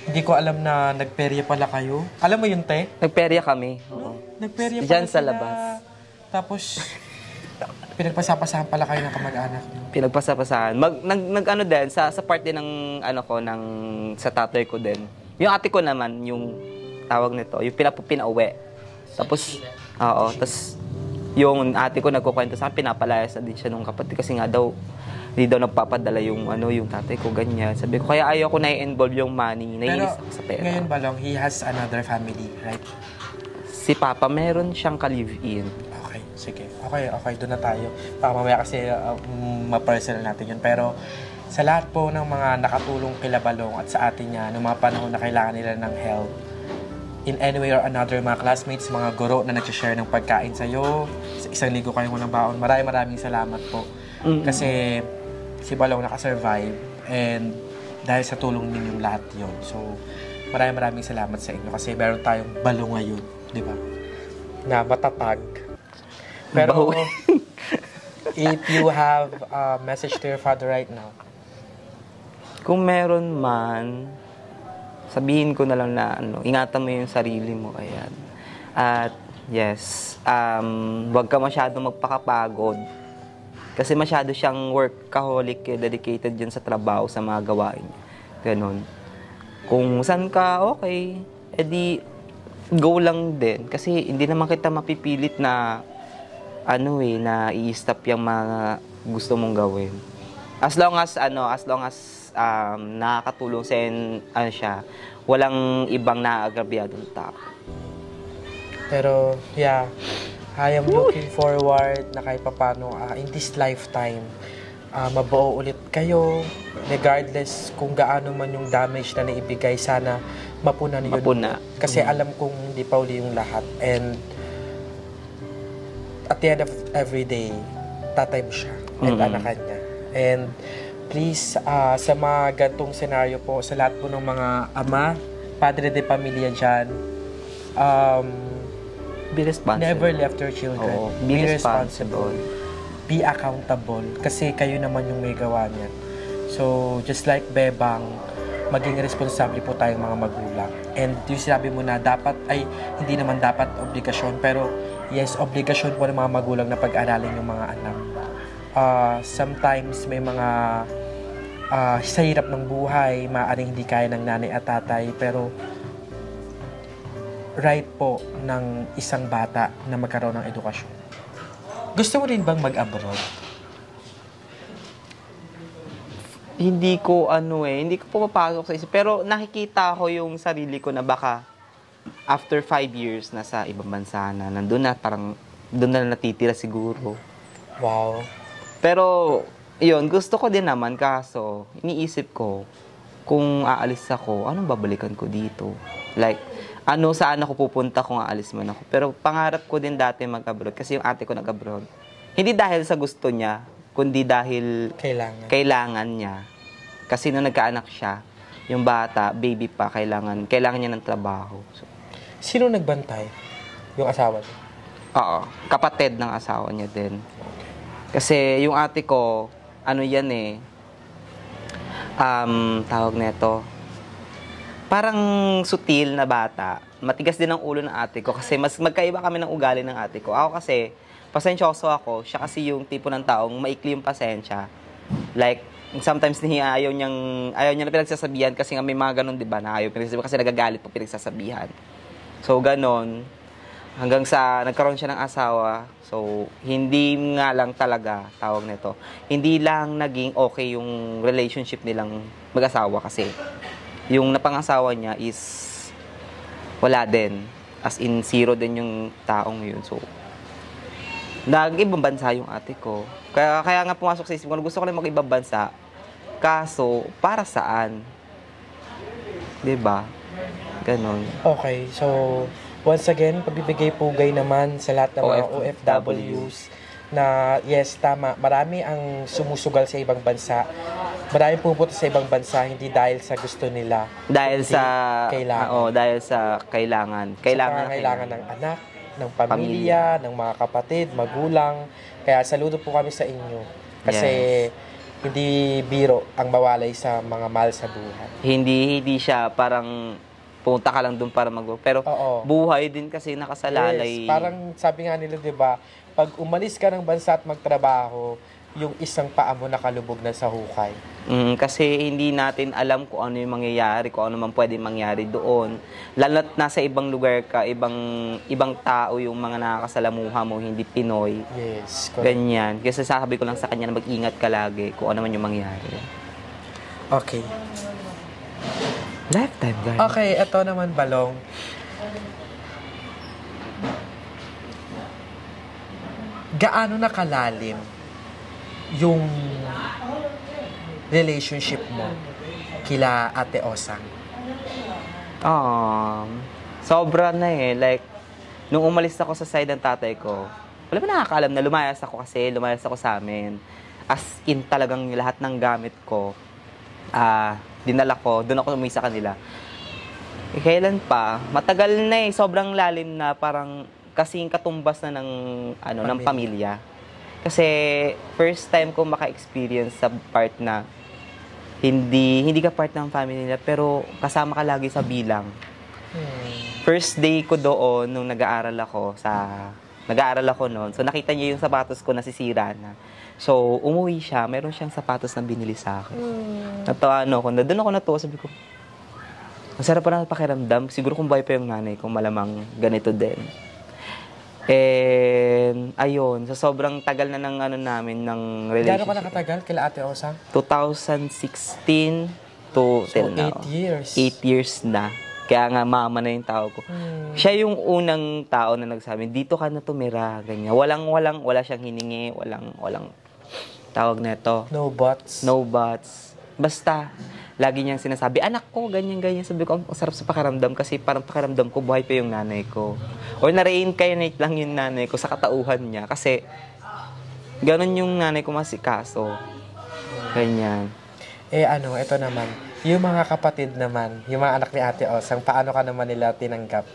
Hindi ko alam na nagperya pala kayo. Alam mo yun, te? Nagperya kami. Oo. Nagperya pala diyan sa sila. labas. Tapos, pinagpasapasahan pala kayo ng kamag-anak niyo. Pinagpasapasahan. Din, sa part din ng, sa tatay ko din. Yung ate ko naman, yung tawag nito, yung pinauwi. Tapos, tapos, yung ate ko nagkukwento sa akin, pinapalayas na din siya nung kapatid kasi nga daw, hindi daw nagpapadala yung tatay ko, ganyan. Sabi ko, kaya ayaw ko na i-involve yung money, naiinis ako sa pera. Ngayon Balong, he has another family, right? Si Papa, meron siyang ka-live-in. Okay, sige. Okay, doon na tayo. Baka mamaya kasi ma-personal natin yun. Pero sa lahat po ng mga nakatulong kila Balong at sa atin niya, noong mga panahon na kailangan nila ng help, in any way or another, mga classmates, mga guro na nag-share ng pagkain sa'yo, sa isang linggo kayong walang baon, maraming salamat po. Kasi si Balong nakasurvive and dahil sa tulong ninyong lahat yun. So, maraming salamat sa inyo kasi meron tayong Balong ngayon, di ba? Na matatag. Pero, if you have a message to your father right now? Kung meron man, sabihin ko na lang na ingatan mo yung sarili mo, ayan. At yes, huwag ka masyadong magpakapagod. Kasi masyado siyang workaholic, dedicated dyan sa trabaho, sa mga gawain niya. Ganon. Kung saan ka, okay, edi go lang din. Kasi hindi naman kita mapipilit na na i-stop yung mga gusto mong gawin. As long as nakakatulong sa siya, walang ibang naaagrabyadong tao. Pero, yeah, I am looking forward na kahit papano in this lifetime, mabuo ulit kayo, regardless kung gaano man yung damage na naibigay, sana mapuna niyo. Mapuna. Kasi alam kong hindi pa uli yung lahat. And at the end of every day, tatay mo siya and anakan niya. And please, sa mga gantong senaryo po, sa lahat po ng mga ama, padre de pamilya dyan, Be responsible. never left your children. Oo, be responsible. Be accountable. Kasi kayo naman yung may gawa niyan. So, just like Bebang, maging responsable po tayong mga magulang. And yung sinabi mo na dapat, hindi naman dapat obligasyon, pero yes, obligasyon po ng mga magulang na pag-aralin yung mga anak. Sometimes may mga sa hirap ng buhay, maaaring hindi kaya ng nanay at tatay, pero right po ng isang bata na magkaroon ng edukasyon. Gusto mo rin bang mag-abroad? Hindi ko hindi ko pumapasok sa isip. Pero nakikita ko yung sarili ko na baka after 5 years na sa ibang bansa na nandun na, parang doon na natitira siguro. Wow. Pero, yun, gusto ko din naman, kaso iniisip ko, kung aalis ako, anong babalikan ko dito? Like, saan ako pupunta kung aalis man ako. Pero pangarap ko din dati mag-abroad kasi yung ate ko nag-abroad. Hindi dahil sa gusto niya, kundi dahil kailangan niya. Kasi nung nagkaanak siya, yung bata, baby pa, kailangan niya ng trabaho. So, sino nagbantay? Yung asawa niya? Oo, kapatid ng asawa niya din. Kasi yung ate ko, tawag nito, parang sutil na bata. Matigas din ang ulo ng ate ko kasi mas magkaiba kami ng ugali ng ate ko. Ako kasi, pasensyoso ako. Siya kasi yung tipo ng taong maikli yung pasensya. Like, sometimes ayaw niya na pinagsasabihan kasi nga may mga ganun, di ba, na ayaw pinagsasabihan kasi nagagalit pag pinagsasabihan. So, ganon. Hanggang sa nagkaroon siya ng asawa. So, hindi nga lang talaga, tawag nito, hindi lang naging okay yung relationship nilang mag-asawa kasi yung napangasawa niya is wala din. As in, zero din yung taong yun. So, nag-ibang bansa yung ate ko. Kaya nga pumasok sa isip ko, gusto ko lang mag-ibang bansa. Kaso, para saan? Diba? Ganon. Okay, so once again, pagbibigay pugay naman sa lahat ng mga OFWs na yes, tama, marami ang sumusugal sa ibang bansa. Marami pupunta sa ibang bansa hindi dahil sa gusto nila. Dahil sa kailangan. Dahil sa kailangan. Kailangan ng anak, ng pamilya, ng mga kapatid, magulang. Kaya saludo po kami sa inyo. Kasi hindi biro ang mawalay sa mga mahal sa buhay. Hindi siya parang punta ka lang doon para pero buhay din kasi nakasalalay. Yes, parang sabi nga nila, 'di ba, pag umalis ka ng bansa at magtrabaho, yung isang paa mo nakalubog na sa hukay. Kasi hindi natin alam kung ano yung mangyayari, kung ano man pwede mangyari doon. Lalo't nasa ibang lugar ka, ibang tao yung mga nakakasalamuha mo, hindi Pinoy. Yes, correct. Ganyan. Kasi sasabi ko lang sa kanya na mag-ingat ka lagi kung ano man yung mangyari. Okay. Lifetime, guys. Okay, eto naman, Balong. Gaano na kalalim yung relationship mo kila Ate Osang? Sobra na Like, nung umalis ako sa side ng tatay ko, wala ba nakakaalam na lumayas ako sa amin. As in, talagang lahat ng gamit ko, dinala ko, doon ako umuwi sa kanila. Kailan pa? Matagal na sobrang lalim na, parang kasing katumbas na ng pamilya. Kasi first time ko maka-experience sa part na hindi ka part ng family nila, pero kasama ka lagi sa bilang. First day ko doon nung nag-aaral ako noon. So nakita niya yung sapatos ko nasisira na. So, umuwi siya, meron siyang sapatos na binili sa akin. Natawa ako. Doon ako natuwa, sabi ko, Masarap pa ng pakiramdam. Siguro kung buhay pa yung nanay ko, malamang ganito din. And, ayun, sa sobrang tagal na ng ano namin, ng Gano'n relationship. ka nakatagal kila Ate Osang? 2016 to till now. 8 years. 8 years na. Kaya nga, mama na yung tao ko. Siya yung unang tao na nagsabi, dito ka na tumira, ganyan. Wala siyang hiningi, walang tawag neto. No buts. No buts. Basta, lagi niyang sinasabi, anak ko, ganyan. Sabi ko, ang sarap sa pakiramdam kasi parang pakiramdam ko, buhay pa yung nanay ko. Or na-reincarnate lang yung nanay ko sa katauhan niya. Kasi, ganun yung nanay ko masikaso. Ganyan. Ito naman. Yung mga kapatid naman, yung mga anak ni Ate Osang, paano ka naman nila tinanggap?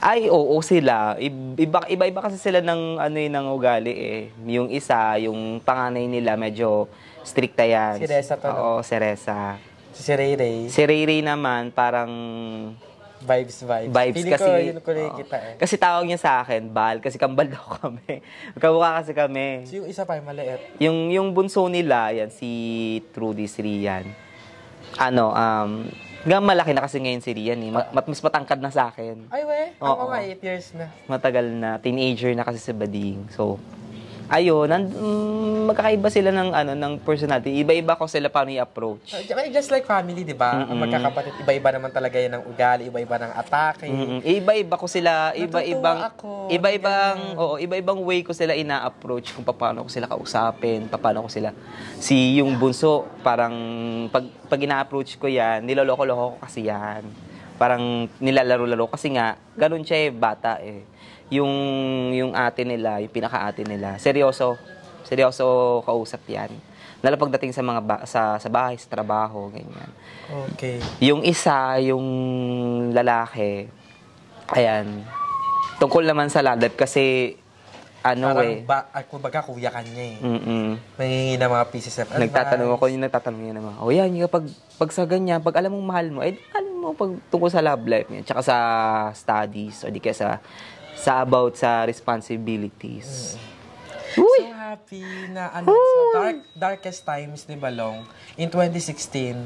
Ay, oo sila. Iba-iba kasi sila ng ng ugali eh. Yung isa, yung panganay nila medyo stricta yan. Si Reza to, no? Oo, si Reza. Si Ray Ray. Si Ray naman parang Vibes. vibes Feeling kasi. ko, yun ko nakikita eh. Kasi tawag niya sa akin, Bal, kasi kambal daw kami. Magkamukha kasi kami. So, yung isa pa yung maliit. Yung bunso nila, yan, si Trudy, si Rian. Malaki na kasi ngayon si Rian eh. Mas matangkad na sa akin. Ay, we. Oo. Ako nga, 8 years na. Matagal na. Teenager na kasi si Bading. So, ayun. Magkakaiba sila ng personality. Iba-iba ko sila paano i-approach. Just like family, di ba? Ang magkakapatid, iba-iba naman talaga yan ng ugali, iba-iba ng atake. Iba-iba ko sila, Natutuwa ako. iba-ibang way ko sila ina-approach kung paano ko sila kausapin, paano ko sila. Yung bunso, parang pag ina-approach ko yan, niloloko-loko ko kasi yan. Parang nilalaro-laro kasi nga, ganun siya bata eh. Yung ate nila, yung pinaka-ate nila, seryoso kausap yan. Lalo pagdating sa mga sa bahay, sa trabaho, ganyan. Okay. Yung isa, yung lalaki, ayan, tungkol naman sa ladab kasi, Kumbaga, kuya ka niya eh. Nangingi ng mga pieces of advice. Nagtatanong niya naman, yan, pag sa ganyan, pag alam mong mahal mo, alam mo, pag tungkol sa love life niya, tsaka sa studies, o di kaya sa about sa responsibilities. So happy na sa darkest times ni Balong, in 2016,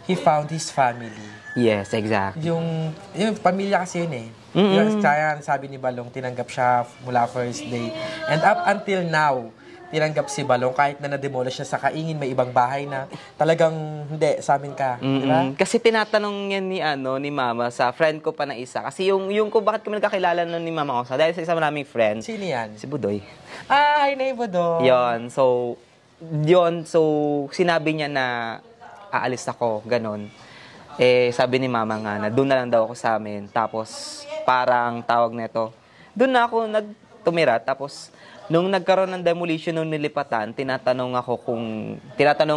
he found his family. Yes, exactly. Yung pamilya kasi yun eh. Yung kaya sabi ni Balong, tinanggap siya mula first day. And up until now, tinanggap si Balong kahit na na-demolish siya sa Kaingin, may ibang bahay na talagang hindi, sa amin ka. Di ba? Kasi tinatanong yan ni Mama sa friend ko pa na isa. Kasi yung kung bakit kami nagkakilala nun ni Mama ko, dahil sa isa naming friend. Sino yan? Si Budoy. Hi, neighbor do. So, sinabi niya na aalis ako, ganon. Sabi ni Mama nga na doon na lang daw ako sa amin. Tapos, parang tawag nito, doon na ako nagtumira. Tapos, nung nagkaroon ng demolition nung nilipatan, tinatanong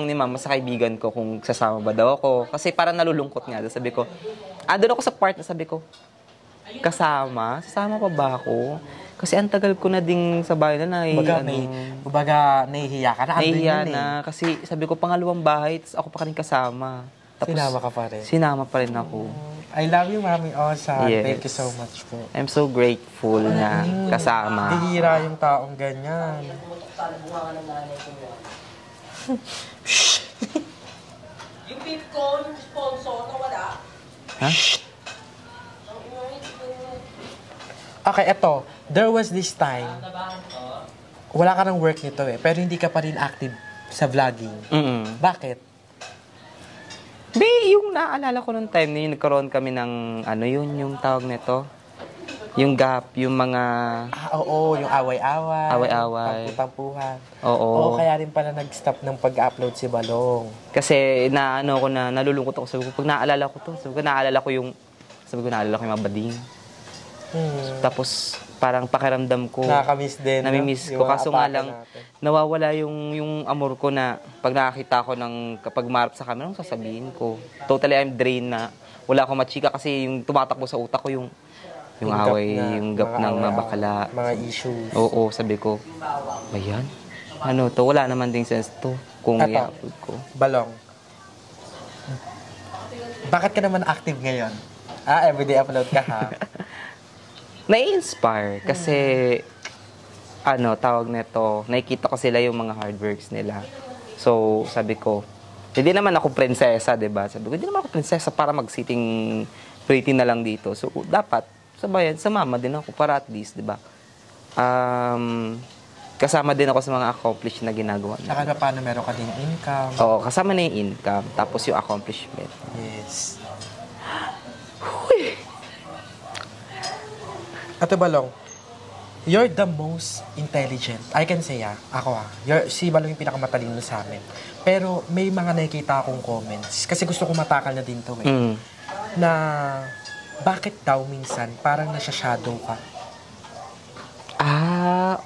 ni Mama sa kaibigan ko kung sasama ba daw ako. Kasi parang nalulungkot nga. Sabi ko, doon ako sa part na sabi ko, kasama? Sasama pa ba ako? Kasi ang tagal ko na ding sa bahay na Kumbaga, nahihiya ka na. Nahihiya na. Kasi sabi ko, pangalawang bahay, tapos ako pa rin kasama. Tapos, sinama ka pa rin. Sinama pa rin ako. I love you, Mami Osa. Yes. Thank you so much po. I'm so grateful na kasama. Bihira yung taong ganyan. Yung beef ko, yung sponsor, nawala. Ha? Okay, eto. There was this time, wala ka ng work nito eh, pero hindi ka pa rin active sa vlogging. Bakit? Yung naalala ko nung time na yun, nagkaroon kami ng, yung tawag nito? Yung gap, yung mga... Oo, yung away-away. Away-away. Tampuhan. Oo. Kaya rin pala nag-stop ng pag-upload si Balong. Kasi nalulungkot ako. Sabi ko, naalala ko yung mga bading. Tapos, parang pakiramdam ko. Nakakamiss din. Namimiss ko. Kaso nga lang, nawawala yung amor ko na pag nakakita ko kapag marap sa camera, anong sasabihin ko? Totally, I'm drained na. Wala akong machika kasi yung tumatakbo sa utak ko yung away, yung gap ng mga bakala. Mga issues. Oo, sabi ko, ayan? Wala naman ding sense to kung i-upload ko. Balong. Bakit ka naman active ngayon? Everyday upload ka ha? Nai-inspire kasi tawag nito, nakikita ko sila yung mga hard works nila. So, sabi ko, Hindi naman ako prinsesa, di ba? Sabi ko, hindi naman ako prinsesa para mag-sitting pretty na lang dito. So, dapat, sumama din ako para at least, di ba? Kasama din ako sa mga accomplished na ginagawa niya. Saka paano meron ka din income. Oo, kasama na yung income, tapos yung accomplishment. Yes. Ate Balong, you're the most intelligent. I can say, ako si Balong yung pinakamatalino sa amin. Pero may mga nakikita akong comments. Kasi gusto ko matakal na din to na bakit daw minsan parang nasa-shadow ka?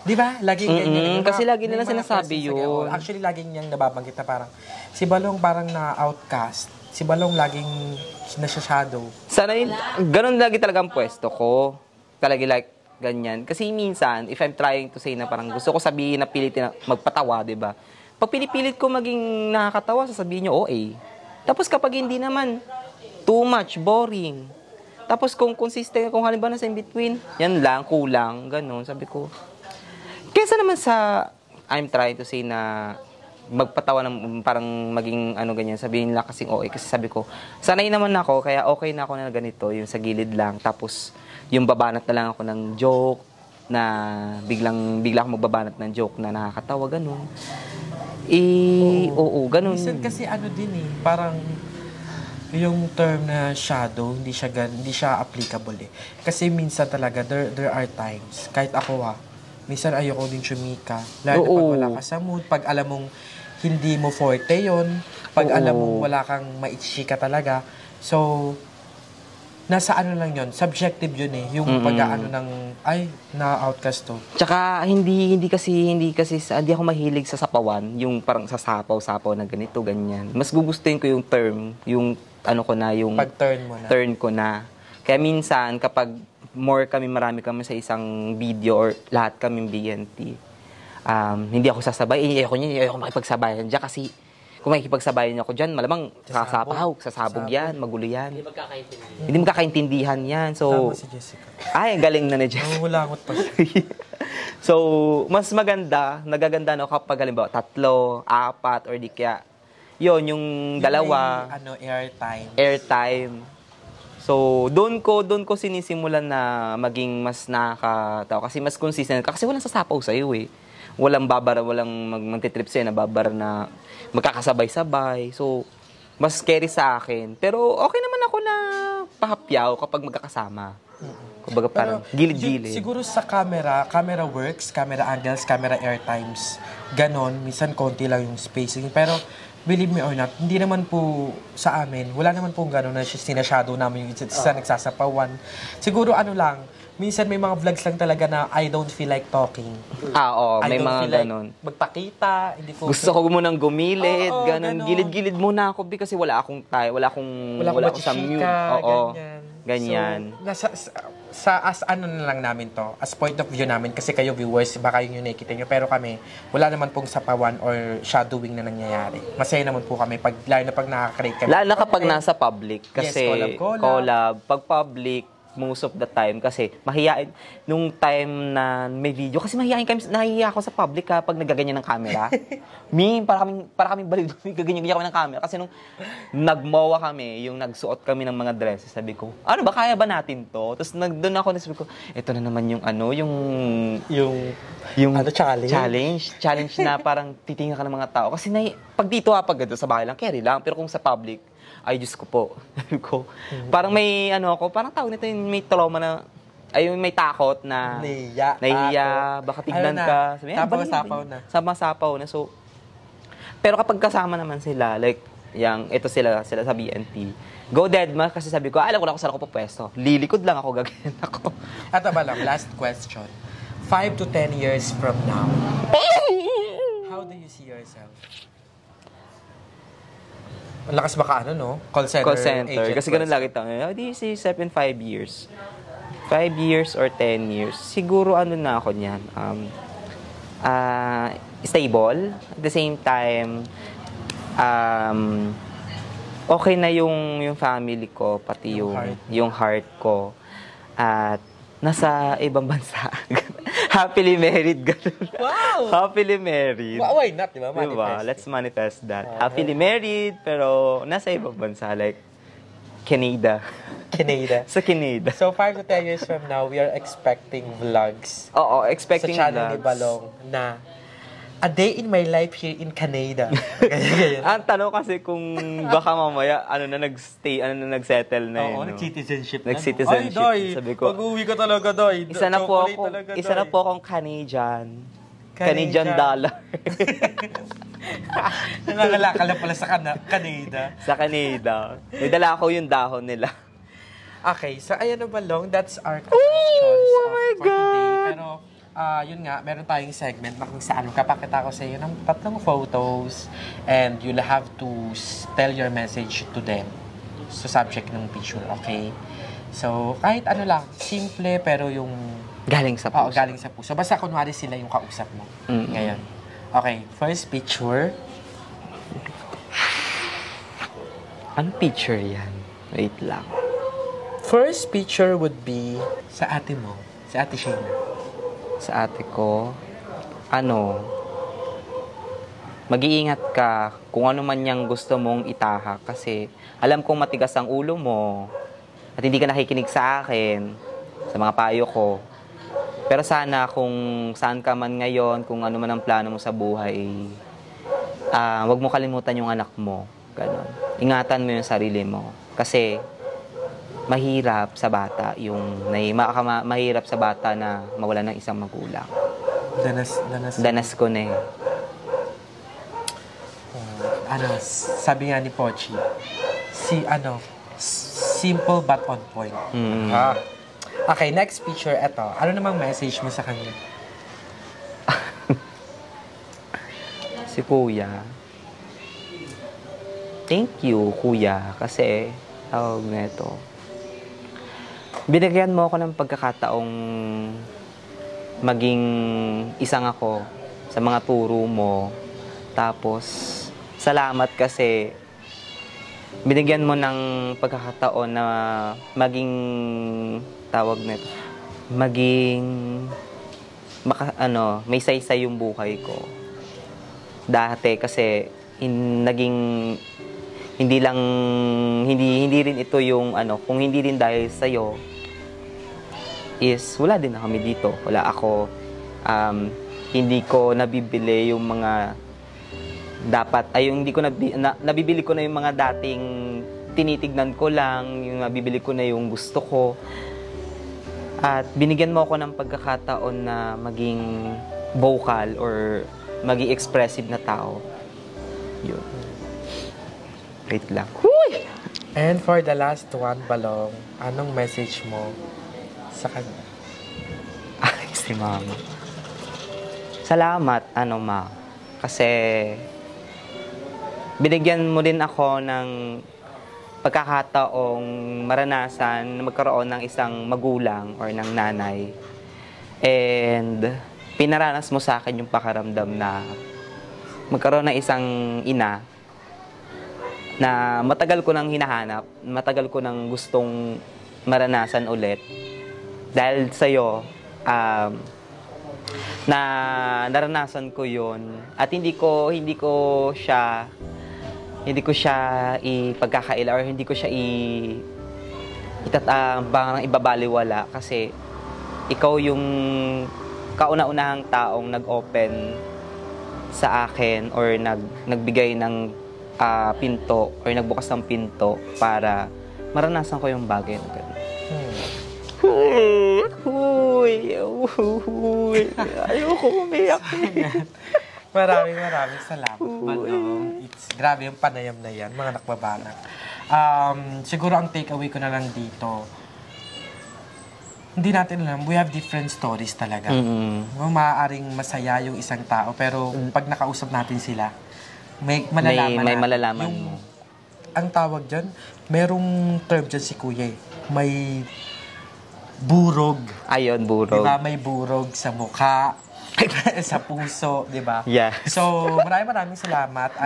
Di ba? Laging ganyan. Kasi lagi nila sinasabi yun. Actually, laging niyang nababanggit na parang si Balong parang na-outcast. Si Balong laging nasa-shadow. Sana yun, ganun lagi talagang pwesto ko. Talaga like, ganyan. Kasi minsan, if I'm trying to say na parang gusto ko sabihin na pilitin na magpatawa, di ba? Pag pinipilit ko maging nakakatawa, sasabihin nyo, OA. Tapos kapag hindi naman, too much, boring. Tapos kung consistent, kung halimbawa nasa in between, yan lang, kulang, ganun. Sabi ko, kesa naman sa, I'm trying to say na magpatawa ng parang maging ano ganyan, sabihin lang kasing OA. Kasi sabi ko, sanay naman ako, kaya okay na ako na ganito, yung sa gilid lang. Tapos, yung babanat na lang ako ng joke, na bigla ako magbabanat ng joke na nakakatawa, ganun. Oo, ganun. Minsan kasi ano din parang yung term na shadow, hindi siya applicable Kasi minsan talaga, there are times, kahit ako minsan ayoko din chumika. Lalo pag wala ka sa mood, pag alam mong hindi mo forte yon, pag alam mong wala kang maichika talaga. So, nasa ano lang yon, subjective yun yung pag-aano ng, na-outcast to. Tsaka, hindi ako mahilig sa sapawan, yung parang sa sapaw-sapaw na ganito, ganyan. Mas gugustuhin ko yung term, yung ano ko na, yung pag-turn mo na. Turn ko na. Kaya minsan, kapag marami kami sa isang video or lahat kaming BNT, hindi ako sasabay. Ayoko makipagsabayan dyan kasi kung makikipagsabayan ako dyan, malamang sasabog yan, magulo yan. Hindi magkakaintindihan yan. So, tama si Jessica. Ay, galing na ni Jessica. Nangungulangot pa siya. So, mas nagaganda no kapag halimbawa 3, 4, or di kaya yung dalawa. Airtime. So, doon ko sinisimulan na maging mas nakakatawa. Kasi mas consistent. Kasi walang sasapaw sa'yo Walang babara, walang magtitrip sa'yo na babara na magkakasabay-sabay. So, mas scary sa akin. Pero okay naman ako na pahapyaw kapag magkakasama. Kumbaga parang gilid-gilid. Siguro sa camera works, camera angles, camera airtimes. Ganon, minsan konti lang yung spacing. Pero, believe me or not, hindi naman po sa amin, wala naman po gano'n na sinashadow namin yung isa nagsasapawan. Siguro ano lang, minsan may mga vlogs lang talaga na I don't feel like talking. May mga gano'n. Like magpakita, hindi ko... Gusto ko munang gumilid, gano'n. Gilid-gilid muna ako kasi wala akong sa mute. Ganyan. As ano na lang namin to, as point of view namin, kasi kayo viewers, baka yun nakikita nyo, pero kami, wala naman pong sapawan or shadowing na nangyayari. Masaya naman po kami, lalo na pag nakaka-create kami. Lalo na kapag nasa public, kasi yes, collab. Pag public, most of the time, kasi mahihain, nung time na may video, kasi nahihiya ako sa public pag nagaganyan ng camera. para kami baliw, gaganyan kami ng camera. Kasi nung nagmowa kami, yung nagsuot kami ng mga dresses, sabi ko, ano ba, kaya ba natin to? Tapos doon ako, sabi ko, ito na naman yung challenge na parang titingnan ka ng mga tao. Kasi pag dito pag sa bahay lang, carry lang. Pero kung sa public, ay, Diyos ko po. Parang may, parang tawag nito, may trauma na, may takot na, nahiya, baka tignan ka. Sapaw na. So, pero kapag kasama naman sila, like, ito sila sa BNT, go dead ma, kasi sabi ko, alam ko na kung saan ako pupwesto. Lilikod lang ako, gagawin ako. Ito ba lang, last question. 5 to 10 years from now, how do you see yourself? Ang lakas baka call center kasi ganun lagi tayo. How do you see yourself in 5 years? 5 years or 10 years? Siguro na ako niyan. Stable. At the same time, okay na yung family ko, pati yung heart ko. At nasa ibang bansa. Happily married, ganun. Wow! Happily married. Why not, di ba? Diba? Manifest. Let's manifest that. Happily married, pero nasa ibang bansa, like, Canada. Canada. Sa Canada. So, 5 to 10 years from now, we are expecting vlogs Oo, expecting sa channel ni vlogs. Balong na a day in my life here in Canada. Ganyan. Ang tanong kasi kung baka mamaya, nag-settle na yun. Oo, no? nag-citizenship na. Nag-citizenship. Ay, Doy, Sabi ko, pag-uwi ko talaga, Doy. isa na po Chocolate ako, talaga, Doy. akong Canadian. Canadian. Canadian dollar. Nangangalakal na pala sa Canada. Sa Canada. May dala ako yung dahon nila. Okay, so ayan na Balong, that's our questions for today. Pero, yun nga, meron tayong segment na kung saan kapakita ko sa iyo ng 3 photos and you'll have to tell your message to them sa subject ng picture, okay? So, kahit ano lang, simple pero yung... Galing sa Oo, puso. galing sa puso. Basta kunwari sila yung kausap mo. Mm-mm. Ngayon. Okay, first picture. Anong picture yan? Wait lang. First picture would be sa ate mo, sa ate Shayna. Sa ate ko, mag-iingat ka kung ano man yang gusto mong itahak kasi alam kong matigas ang ulo mo at hindi ka nakikinig sa akin, sa mga payo ko. Pero sana kung saan ka man ngayon, kung ano man ang plano mo sa buhay, wag mo kalimutan yung anak mo. Ganon. Ingatan mo yung sarili mo. Kasi mahirap sa bata mahirap sa bata na mawala ng isang magulang. Danas ko na eh. Sabi nga ni Pochi, simple but on point. Mm. Okay, next picture, eto. Ano namang message mo sa kanya? Si Kuya. Thank you, Kuya, kasi tawag nito. Binigyan mo ako ng pagkakataong maging isang ako sa mga turo mo. Tapos, salamat kasi binigyan mo ng pagkakataon na maging tawag nito. May saysay yung buhay ko. Dati kasi hindi rin ito yung kung hindi rin dahil sa iyo is wala din na kami dito. Wala ako hindi ko nabibili yung mga nabibili ko na yung mga dating tinitignan ko lang, yung nabibili ko na yung gusto ko. At binigyan mo ako ng pagkakataon na maging vocal or maging expressive na tao. Yun. Wait lang. Huy! And for the last one, Balong, anong message mo sa kanya? Ay, si Mama. Salamat, Ma. Kasi binigyan mo din ako ng pagkakataong maranasan na magkaroon ng isang magulang or ng nanay. And pinaranas mo sa akin yung pakaramdam na magkaroon ng isang ina na matagal ko nang hinahanap, matagal ko nang gustong maranasan ulit. Dahil sa'yo, na naranasan ko yon at hindi ko siya ipagkakaila or hindi ko siya parang ibabaliwala kasi ikaw yung kauna-unahang taong nag-open sa akin or nagbigay ng pinto or nagbukas ng pinto para maranasan ko yung bagay na gano'n. Huy! Ayoko umiyak. Maraming salamat, Balong. Grabe yung panayam na yan, mga nakbabanat. Siguro ang takeaway ko na lang dito, hindi natin alam, we have different stories talaga. Maaaring masaya yung isang tao, pero pag nakausap natin sila, may malalaman mo. Ang tawag dyan, merong term dyan si Kuya eh. May burog. Ayun, burog. Diba? May burog sa mukha, sa puso, diba? Yeah. So, maraming salamat.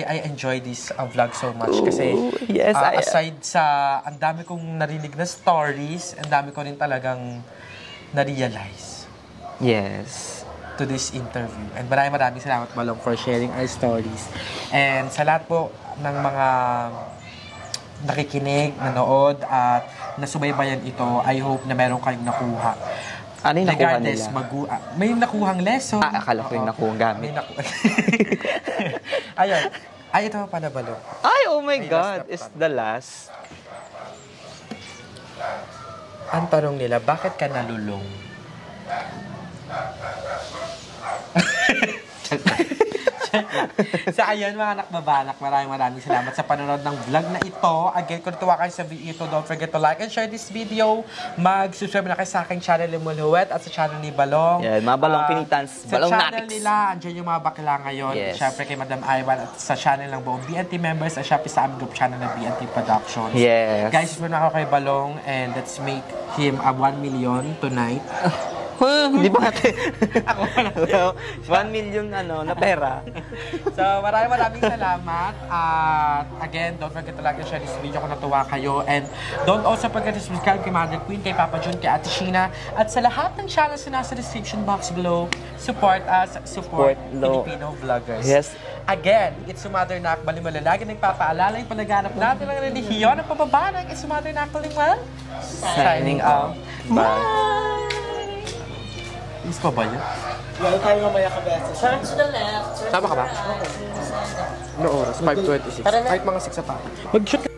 I enjoy this vlog so much kasi yes, aside sa ang dami kong narinig na stories, ang dami ko rin talagang na-realize Yes. to this interview. And maraming salamat, Balong, for sharing our stories. And sa lahat po ng mga nakikinig, nanood, at nasubaybayan ito, I hope na meron kayong nakuha. Ano yung nakuha Regardless, nila? may nakuhang lesson. Akala ko yung nakuhang gamit. Ayun. Ay, ito pa na, Balong. Ay, oh my May God. last na It's pa. the last. Ang tanong nila, bakit ka nalulong? So ayun mga nakbabanak, maraming salamat sa panonood ng vlog na ito. Again, kung natuwa kayo sa video ito, don't forget to like and share this video. Mag-subscribe na kayo sa aking channel ni Mulhuwet at sa channel ni Balong. Yeah, mga Balong Pinitans, Balong Sa channel Natics. nila, andyan yung mga bakla ngayon. Yes. Siyempre kay Madam Iwan at sa channel ng buong BNT members at syempre sa aming group channel ng BNT Productions. Yes. Guys, subscribe na ako kay Balong and let's make him a 1 million tonight. Hindi ba natin? Ako wala. 1 million na pera. So, maraming salamat. At again, don't forget to like and share this video kung natuwa kayo. And don't also forget to subscribe kay Mother Queen, kay Papa Jun, kay Ate Sheena. At sa lahat ng channels na nasa description box below, support us, support Filipino vloggers. Yes. Again, it's your Mother Nak Balimal. Lagi nagpapaalala yung palaganap natin ng relihiyon ng pababanag. It's your Mother Nak Balimal. Signing out. Bye. Is pa ba yun? Well, tayo mamaya ka beses. Turn to the left. Tama ka ba? No oras, 5:26. Kahit mga 6 pa. Mag-shoot ka.